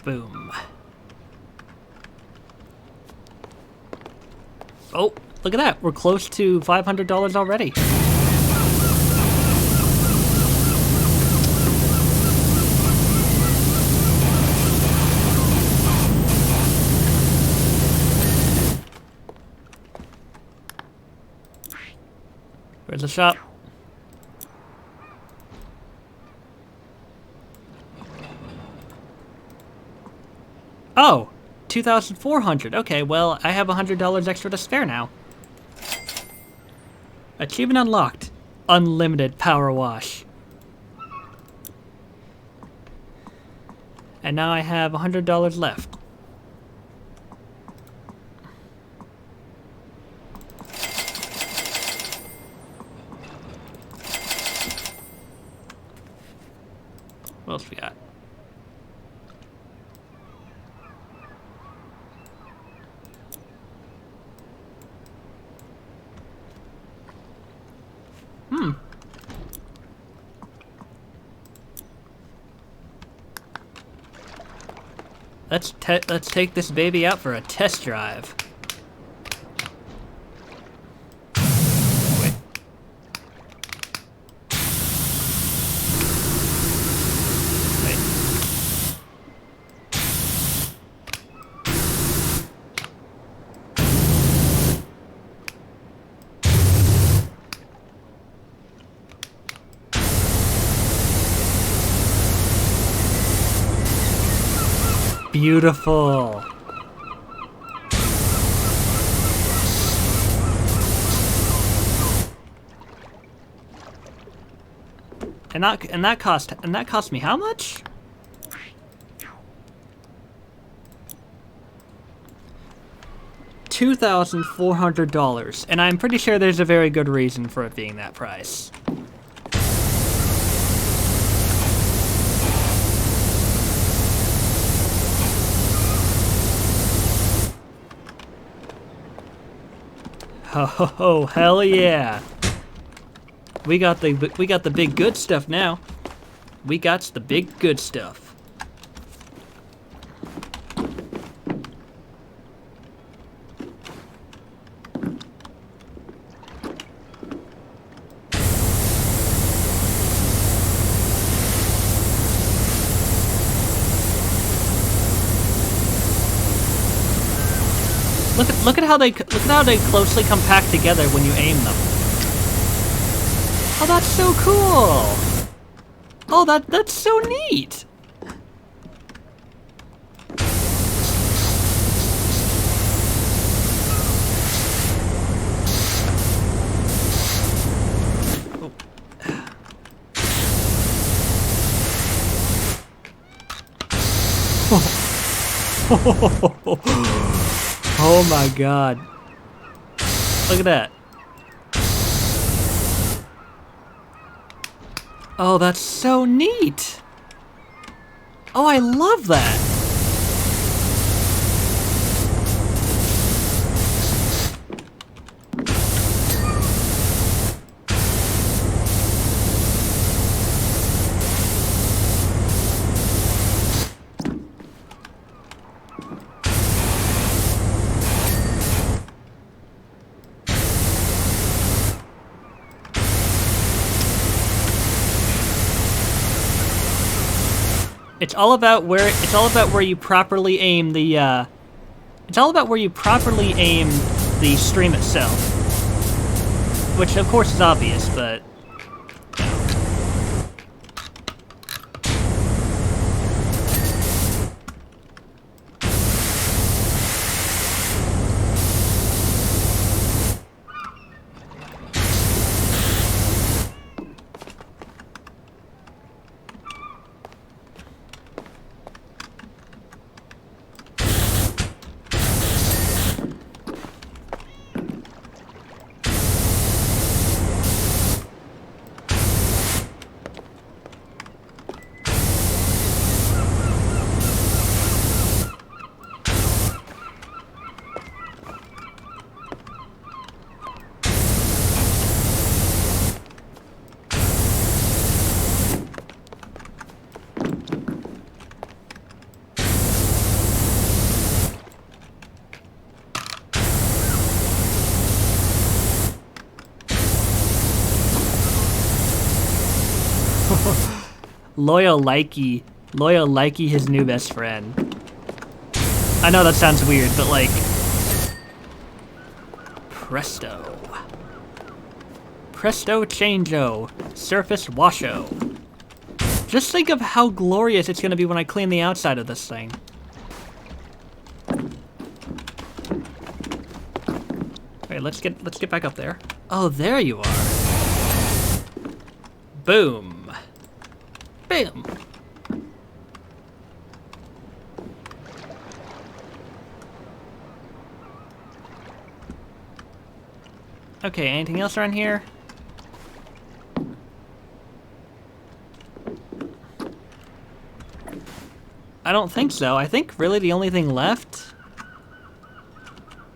Boom. Oh, look at that. We're close to $500 already. Where's the shop? Oh, 2,400. Okay, well, I have $100 extra to spare now. Achievement unlocked. Unlimited power wash. And now I have $100 left. What else we got? Let's take this baby out for a test drive. Wait. Wait. Beautiful. And that cost me how much? $2,400, and I'm pretty sure there's a very good reason for it being that price. Oh, hell yeah. We got the big good stuff now. We got the big good stuff. Look at how they closely compact together when you aim them. Oh, that's so cool. Oh, that's so neat. Oh my god. Look at that. Oh, that's so neat. Oh, I love that. It's all about where you properly aim the stream itself. Which of course is obvious, but Loyal likey, his new best friend. I know that sounds weird, but like, presto. Presto changeo, surface washo. Just think of how glorious it's gonna be when I clean the outside of this thing. Alright, let's get back up there. Oh, there you are. Boom. Bam! Okay, anything else around here? I don't think so. I think really the only thing left...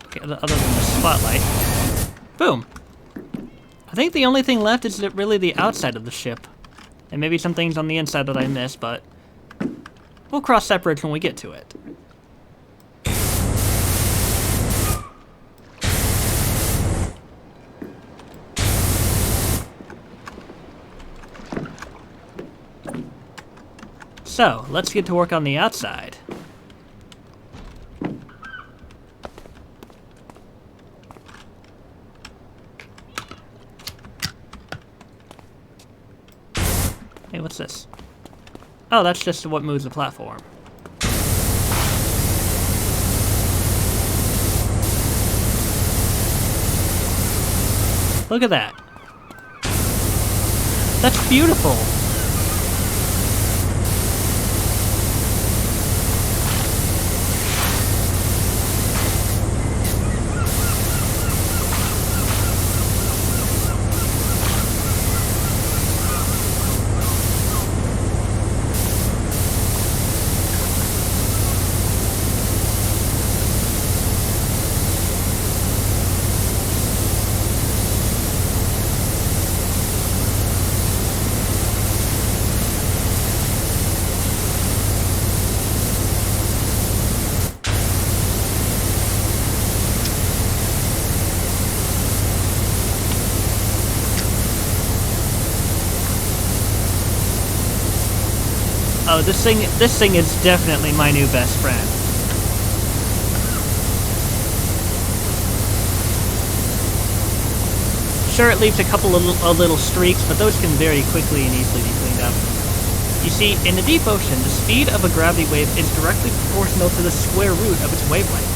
Okay, other than the spotlight. Boom! I think the only thing left is really the outside of the ship. And maybe some things on the inside that I missed, but we'll cross that bridge when we get to it. So, let's get to work on the outside. Hey, what's this? Oh, that's just what moves the platform. Look at that. That's beautiful. Oh, this thing is definitely my new best friend. Sure, it leaves a couple of little streaks, but those can very quickly and easily be cleaned up. You see, in the deep ocean, the speed of a gravity wave is directly proportional to the square root of its wavelength.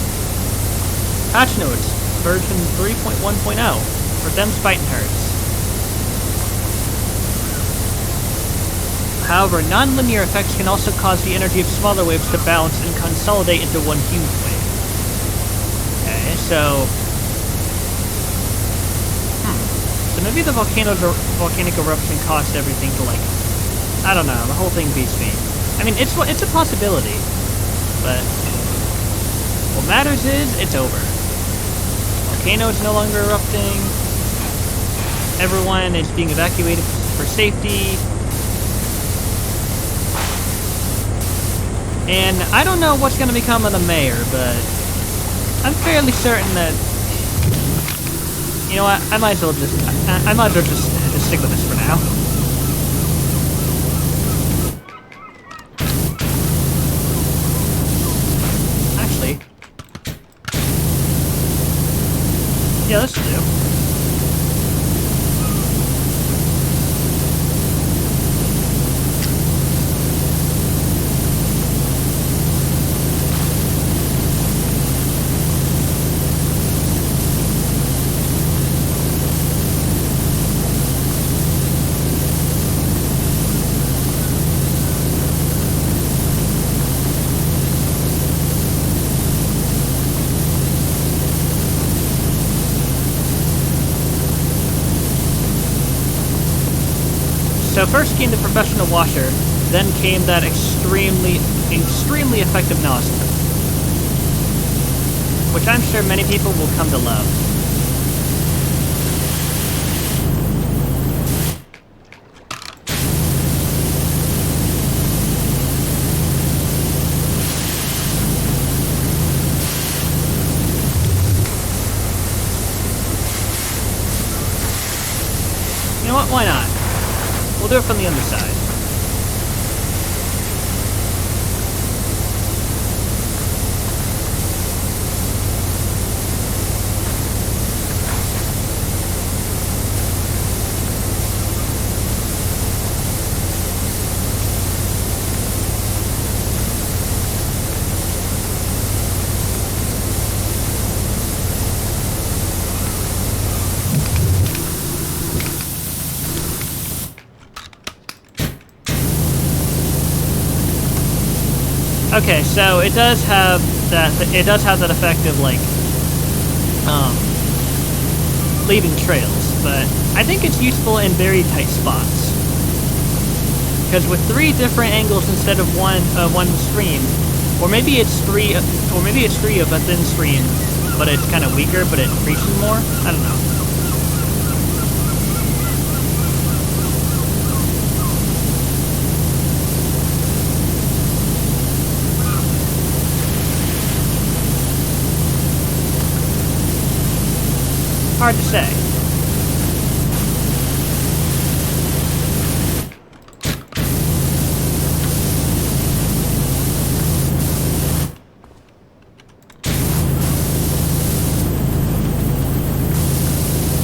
Patch notes, version 3.1.0, for them fighting herds. However, non-linear effects can also cause the energy of smaller waves to bounce and consolidate into one huge wave. Okay, so maybe the volcanic eruption caused everything to, like, I don't know, the whole thing beats me. I mean, it's a possibility, but what matters is it's over. Volcano is no longer erupting. Everyone is being evacuated for safety. And I don't know what's going to become of the mayor, but I'm fairly certain that, you know what, I might as well just stick with this for now. Actually, yeah, this will do. So first came the professional washer, then came that extremely effective nozzle, which I'm sure many people will come to love. You know what, why not? We'll do it from the underside. Okay, so it does have that effect of, like, leaving trails, but I think it's useful in very tight spots. Because with 3 different angles instead of one stream, or maybe it's three of a thin stream, but it's kind of weaker, but it reaches more. I don't know. Hard to say.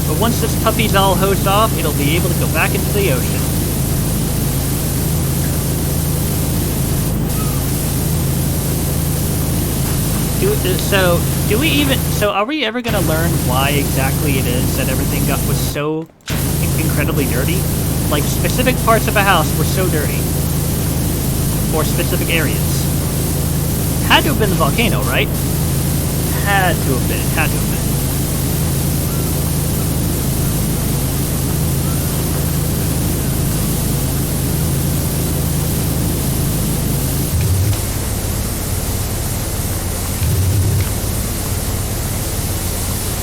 But once this puppy's all hosed off, it'll be able to go back into the ocean. So are we ever gonna learn why exactly it is that everything was so incredibly dirty? Like, specific parts of a house were so dirty. Or specific areas. Had to have been the volcano, right? Had to have been.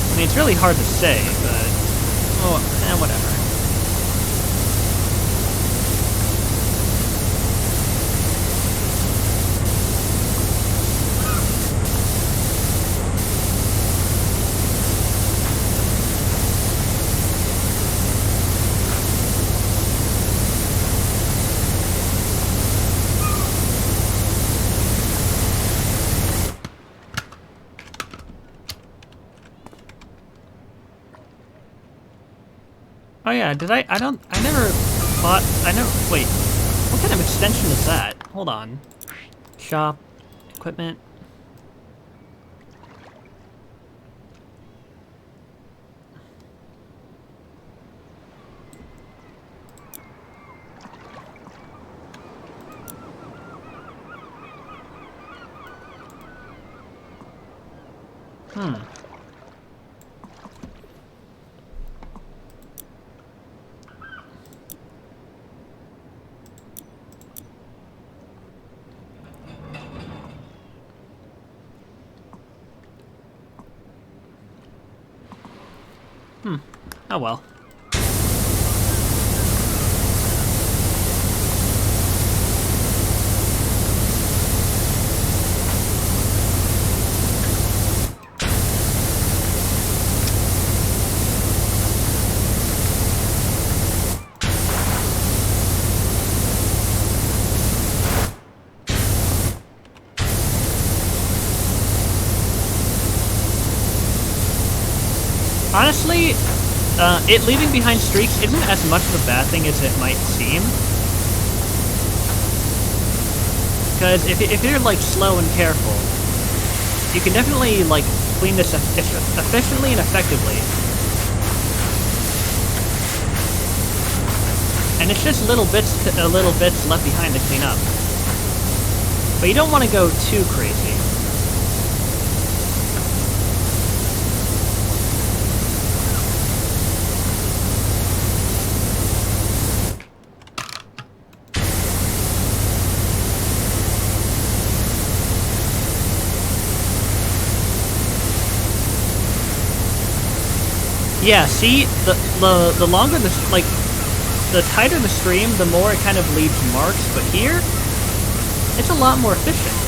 I mean, it's really hard to say, but whatever. yeah, I never bought, wait. What kind of extension is that? Hold on. Shop, equipment. Oh well. Honestly, it leaving behind streaks isn't as much of a bad thing as it might seem. Because if you're, like, slow and careful, you can definitely, like, clean this efficiently and effectively. And it's just little bits left behind to clean up. But you don't want to go too crazy. Yeah, see, the longer the tighter the stream, the more it kind of leaves marks, but here, it's a lot more efficient.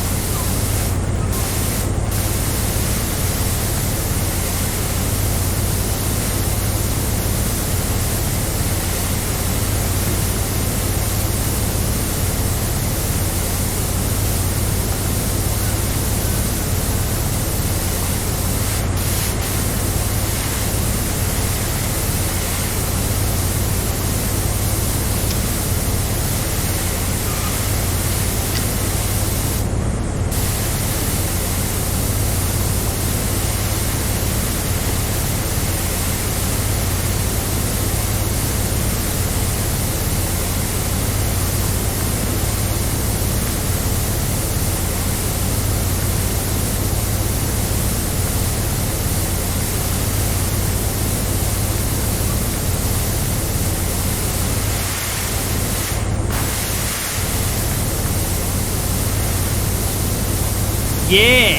Yeah!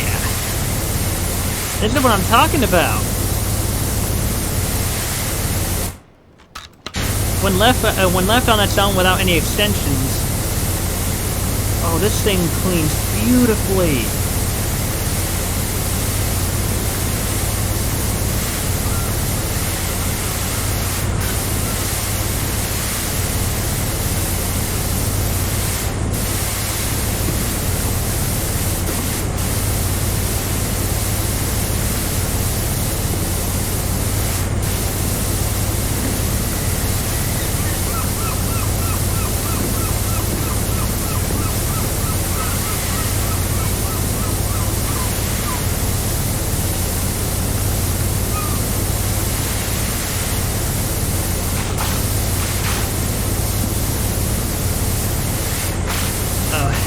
This is what I'm talking about. When left on its own without any extensions, oh, this thing cleans beautifully.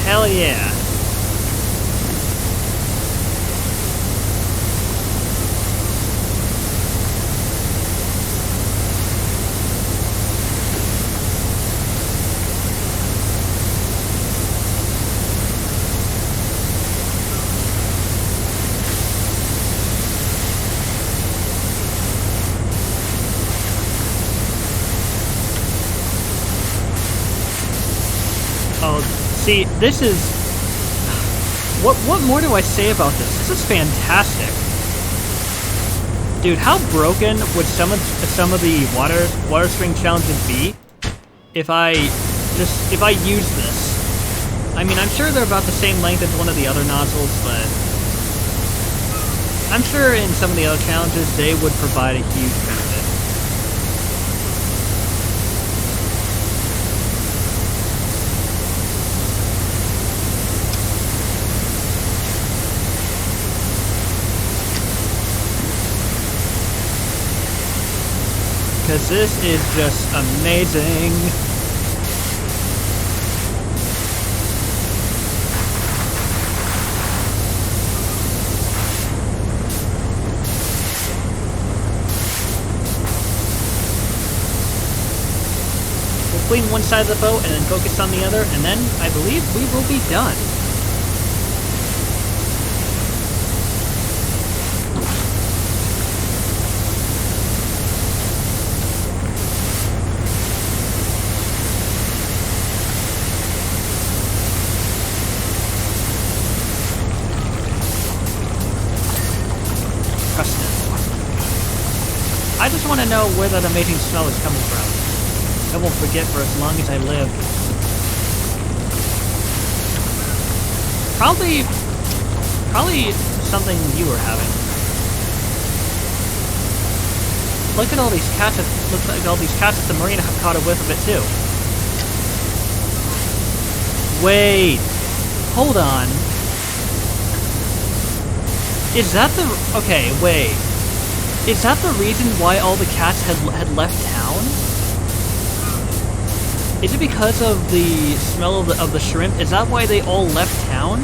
Hell yeah. Oh, see, this is... What more do I say about this? This is fantastic. Dude, how broken would some of the water spring challenges be if I use this? I mean, I'm sure they're about the same length as one of the other nozzles, but I'm sure in some of the other challenges they would provide a huge benefit. Because this is just amazing. We'll clean one side of the boat and then focus on the other, and then I believe we will be done. I just want to know where that amazing smell is coming from. I won't forget for as long as I live. Probably something you were having. Look at all these cats. Looks like all these cats at the marina have caught a whiff of it too. Wait, hold on. Is that the... Okay, wait. Is that the reason why all the cats had left town? Is it because of the smell of the shrimp? Is that why they all left town?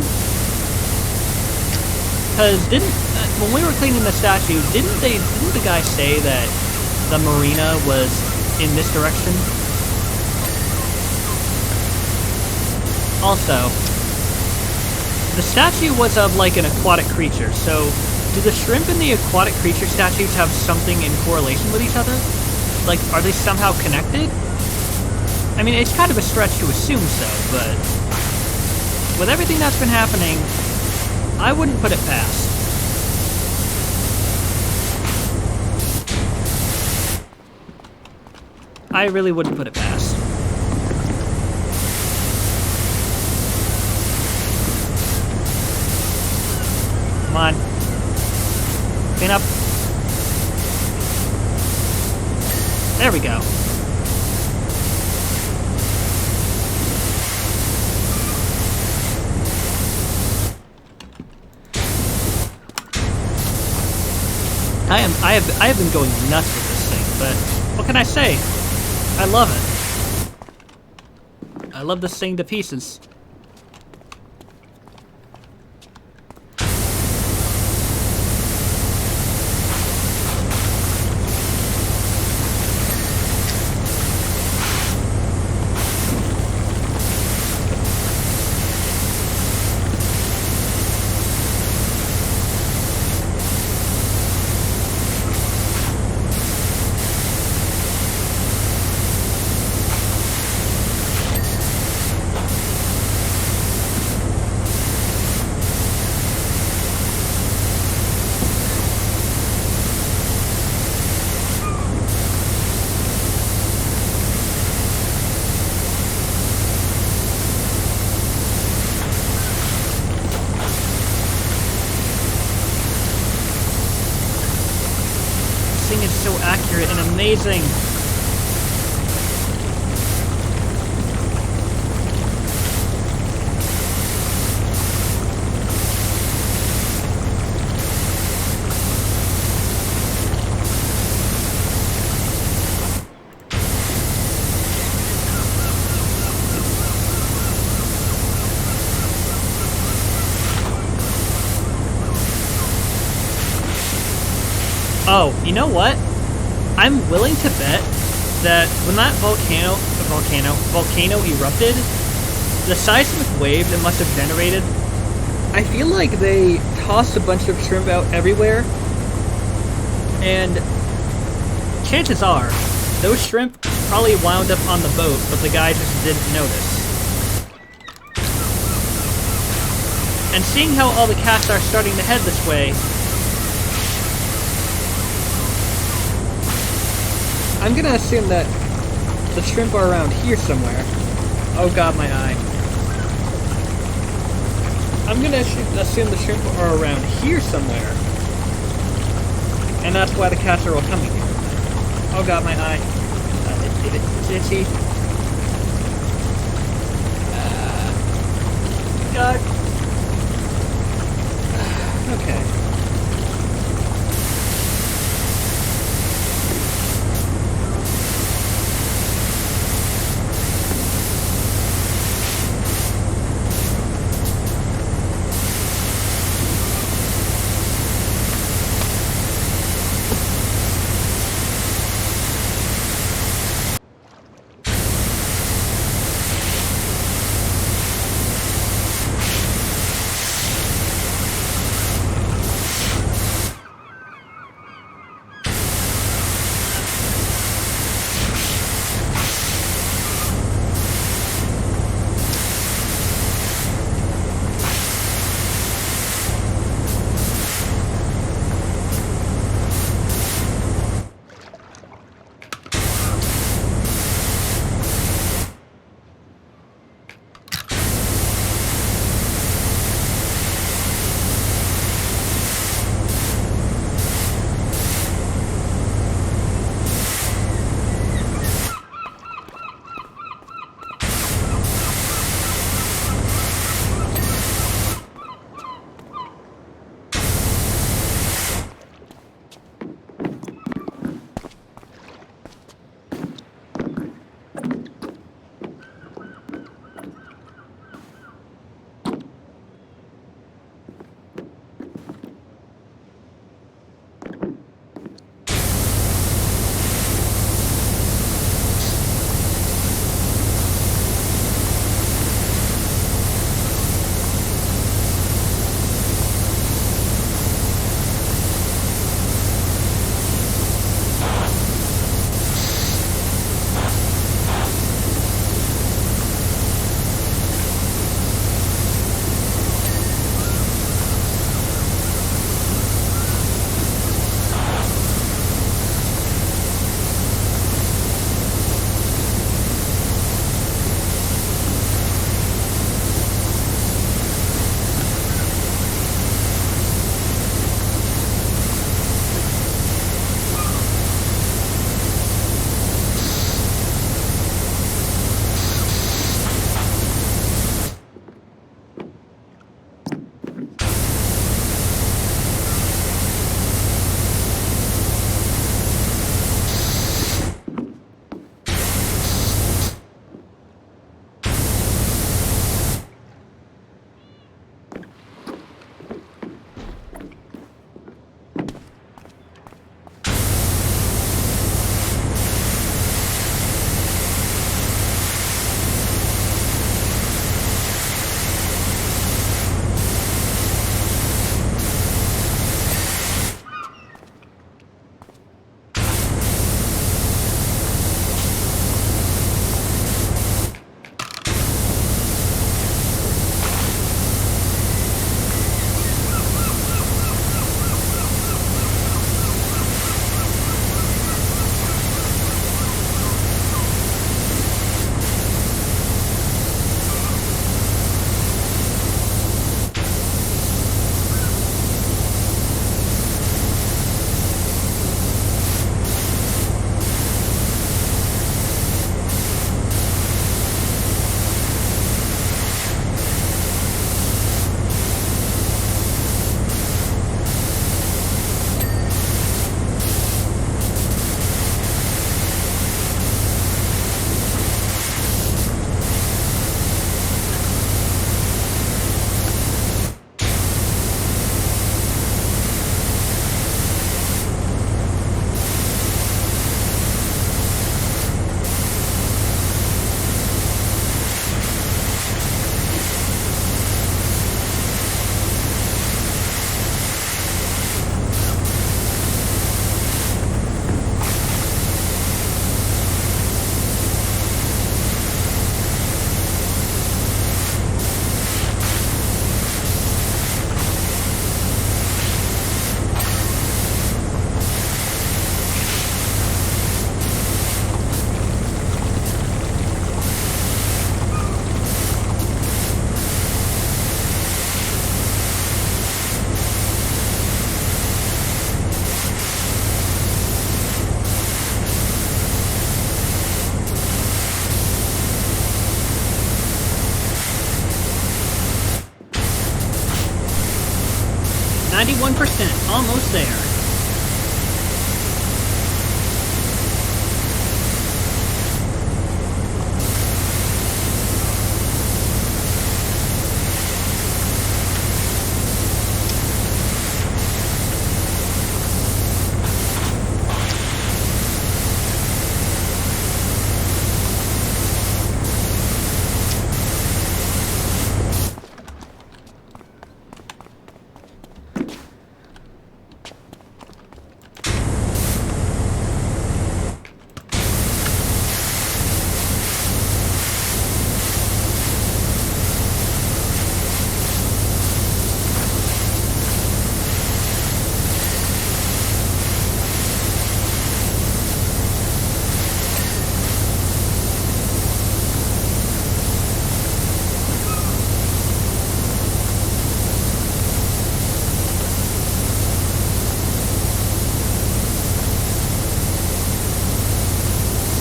Because when we were cleaning the statue, didn't the guy say that the marina was in this direction? Also, the statue was of like an aquatic creature, so do the shrimp and the aquatic creature statues have something in correlation with each other? Like, are they somehow connected? I mean, it's kind of a stretch to assume so, but with everything that's been happening, I wouldn't put it past. I really wouldn't put it past. Come on. Clean up. There we go. I have been going nuts with this thing, but what can I say? I love it. I love this thing to pieces. So accurate and amazing. Oh, you know what? I'm willing to bet that when that volcano erupted, the seismic wave it must have generated, I feel like they tossed a bunch of shrimp out everywhere, and chances are, those shrimp probably wound up on the boat, but the guy just didn't notice. And seeing how all the cats are starting to head this way, I'm gonna assume that the shrimp are around here somewhere. Oh god, my eye. I'm gonna assume the shrimp are around here somewhere. And that's why the cats are all coming here. Oh god, my eye. It's itchy. God. Okay. 91%, almost there.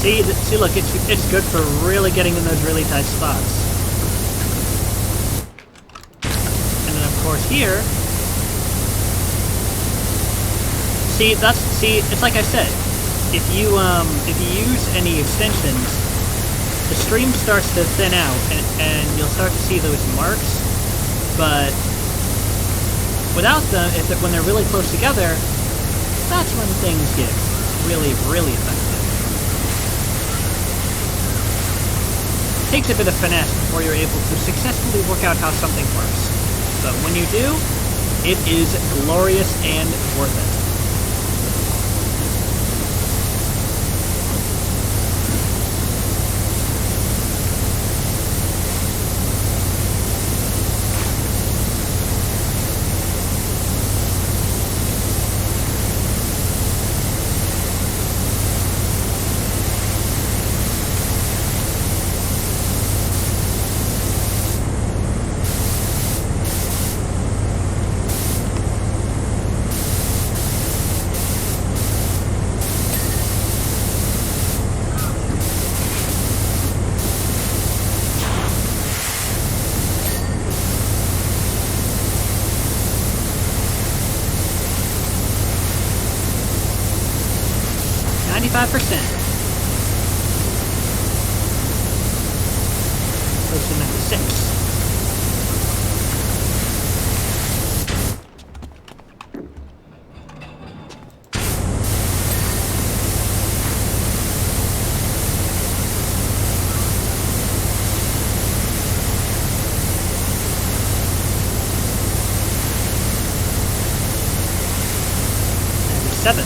See, look, it's good for really getting in those really tight spots. And then, of course, here. See, it's like I said. If you use any extensions, the stream starts to thin out, and you'll start to see those marks. But without them, when they're really close together, that's when things get really, really effective. Takes a bit of finesse before you're able to successfully work out how something works. But when you do, it is glorious and worth it. Close to 96. Seven.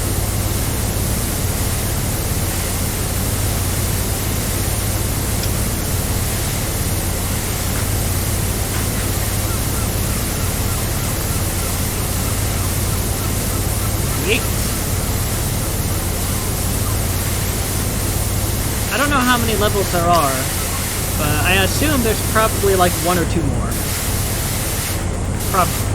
I don't know how many levels there are, but I assume there's probably like one or two more. Probably.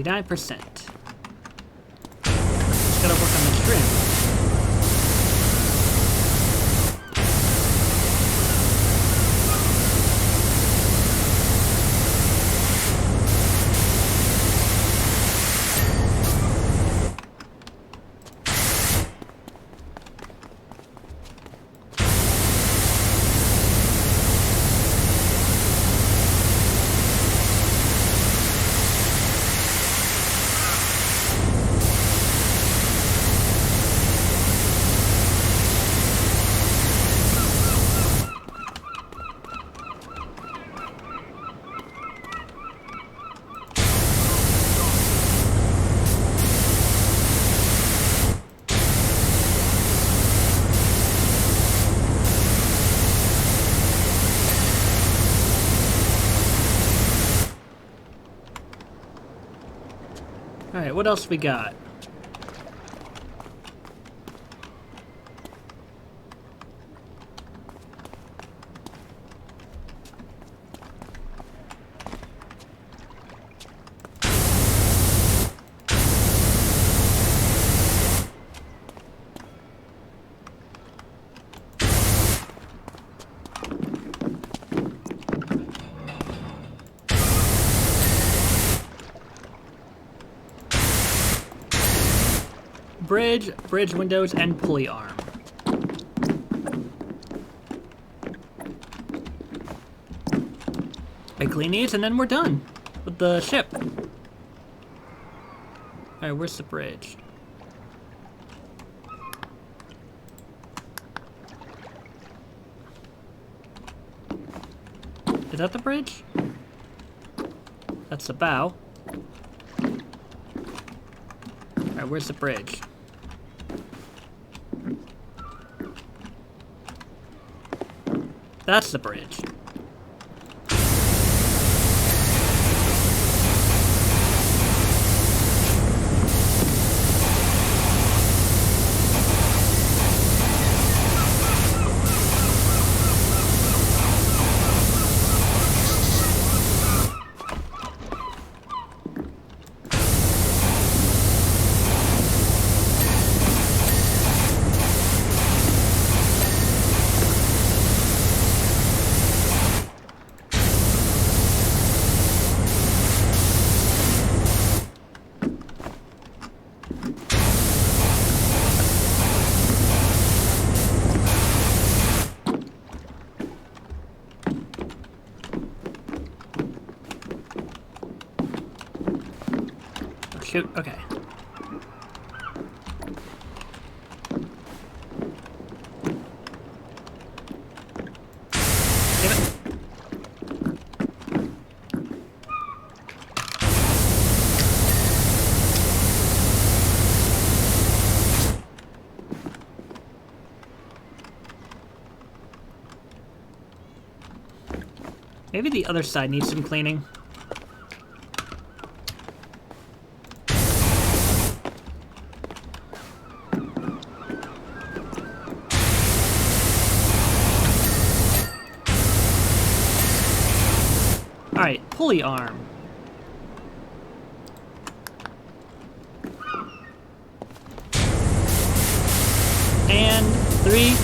%. Just gotta work on the trim. Alright, what else we got? Bridge windows, and pulley arm. I clean these and then we're done with the ship. Alright, where's the bridge? Is that the bridge? That's the bow. Alright, where's the bridge? That's the bridge. Shoot, okay. Damn it. Maybe the other side needs some cleaning. Alright, pulley arm. And 3,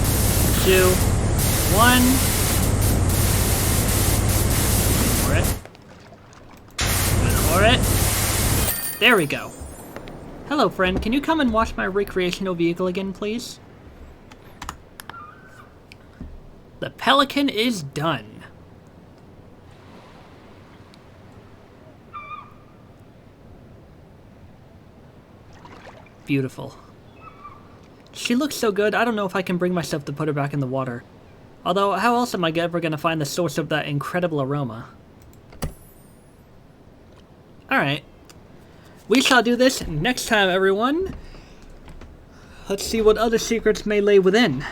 2, 1. For it. For it. There we go. Hello, friend. Can you come and watch my recreational vehicle again, please? The Pelican is done. Beautiful. She looks so good, I don't know if I can bring myself to put her back in the water. Although, how else am I ever going to find the source of that incredible aroma? Alright. We shall do this next time, everyone. Let's see what other secrets may lay within.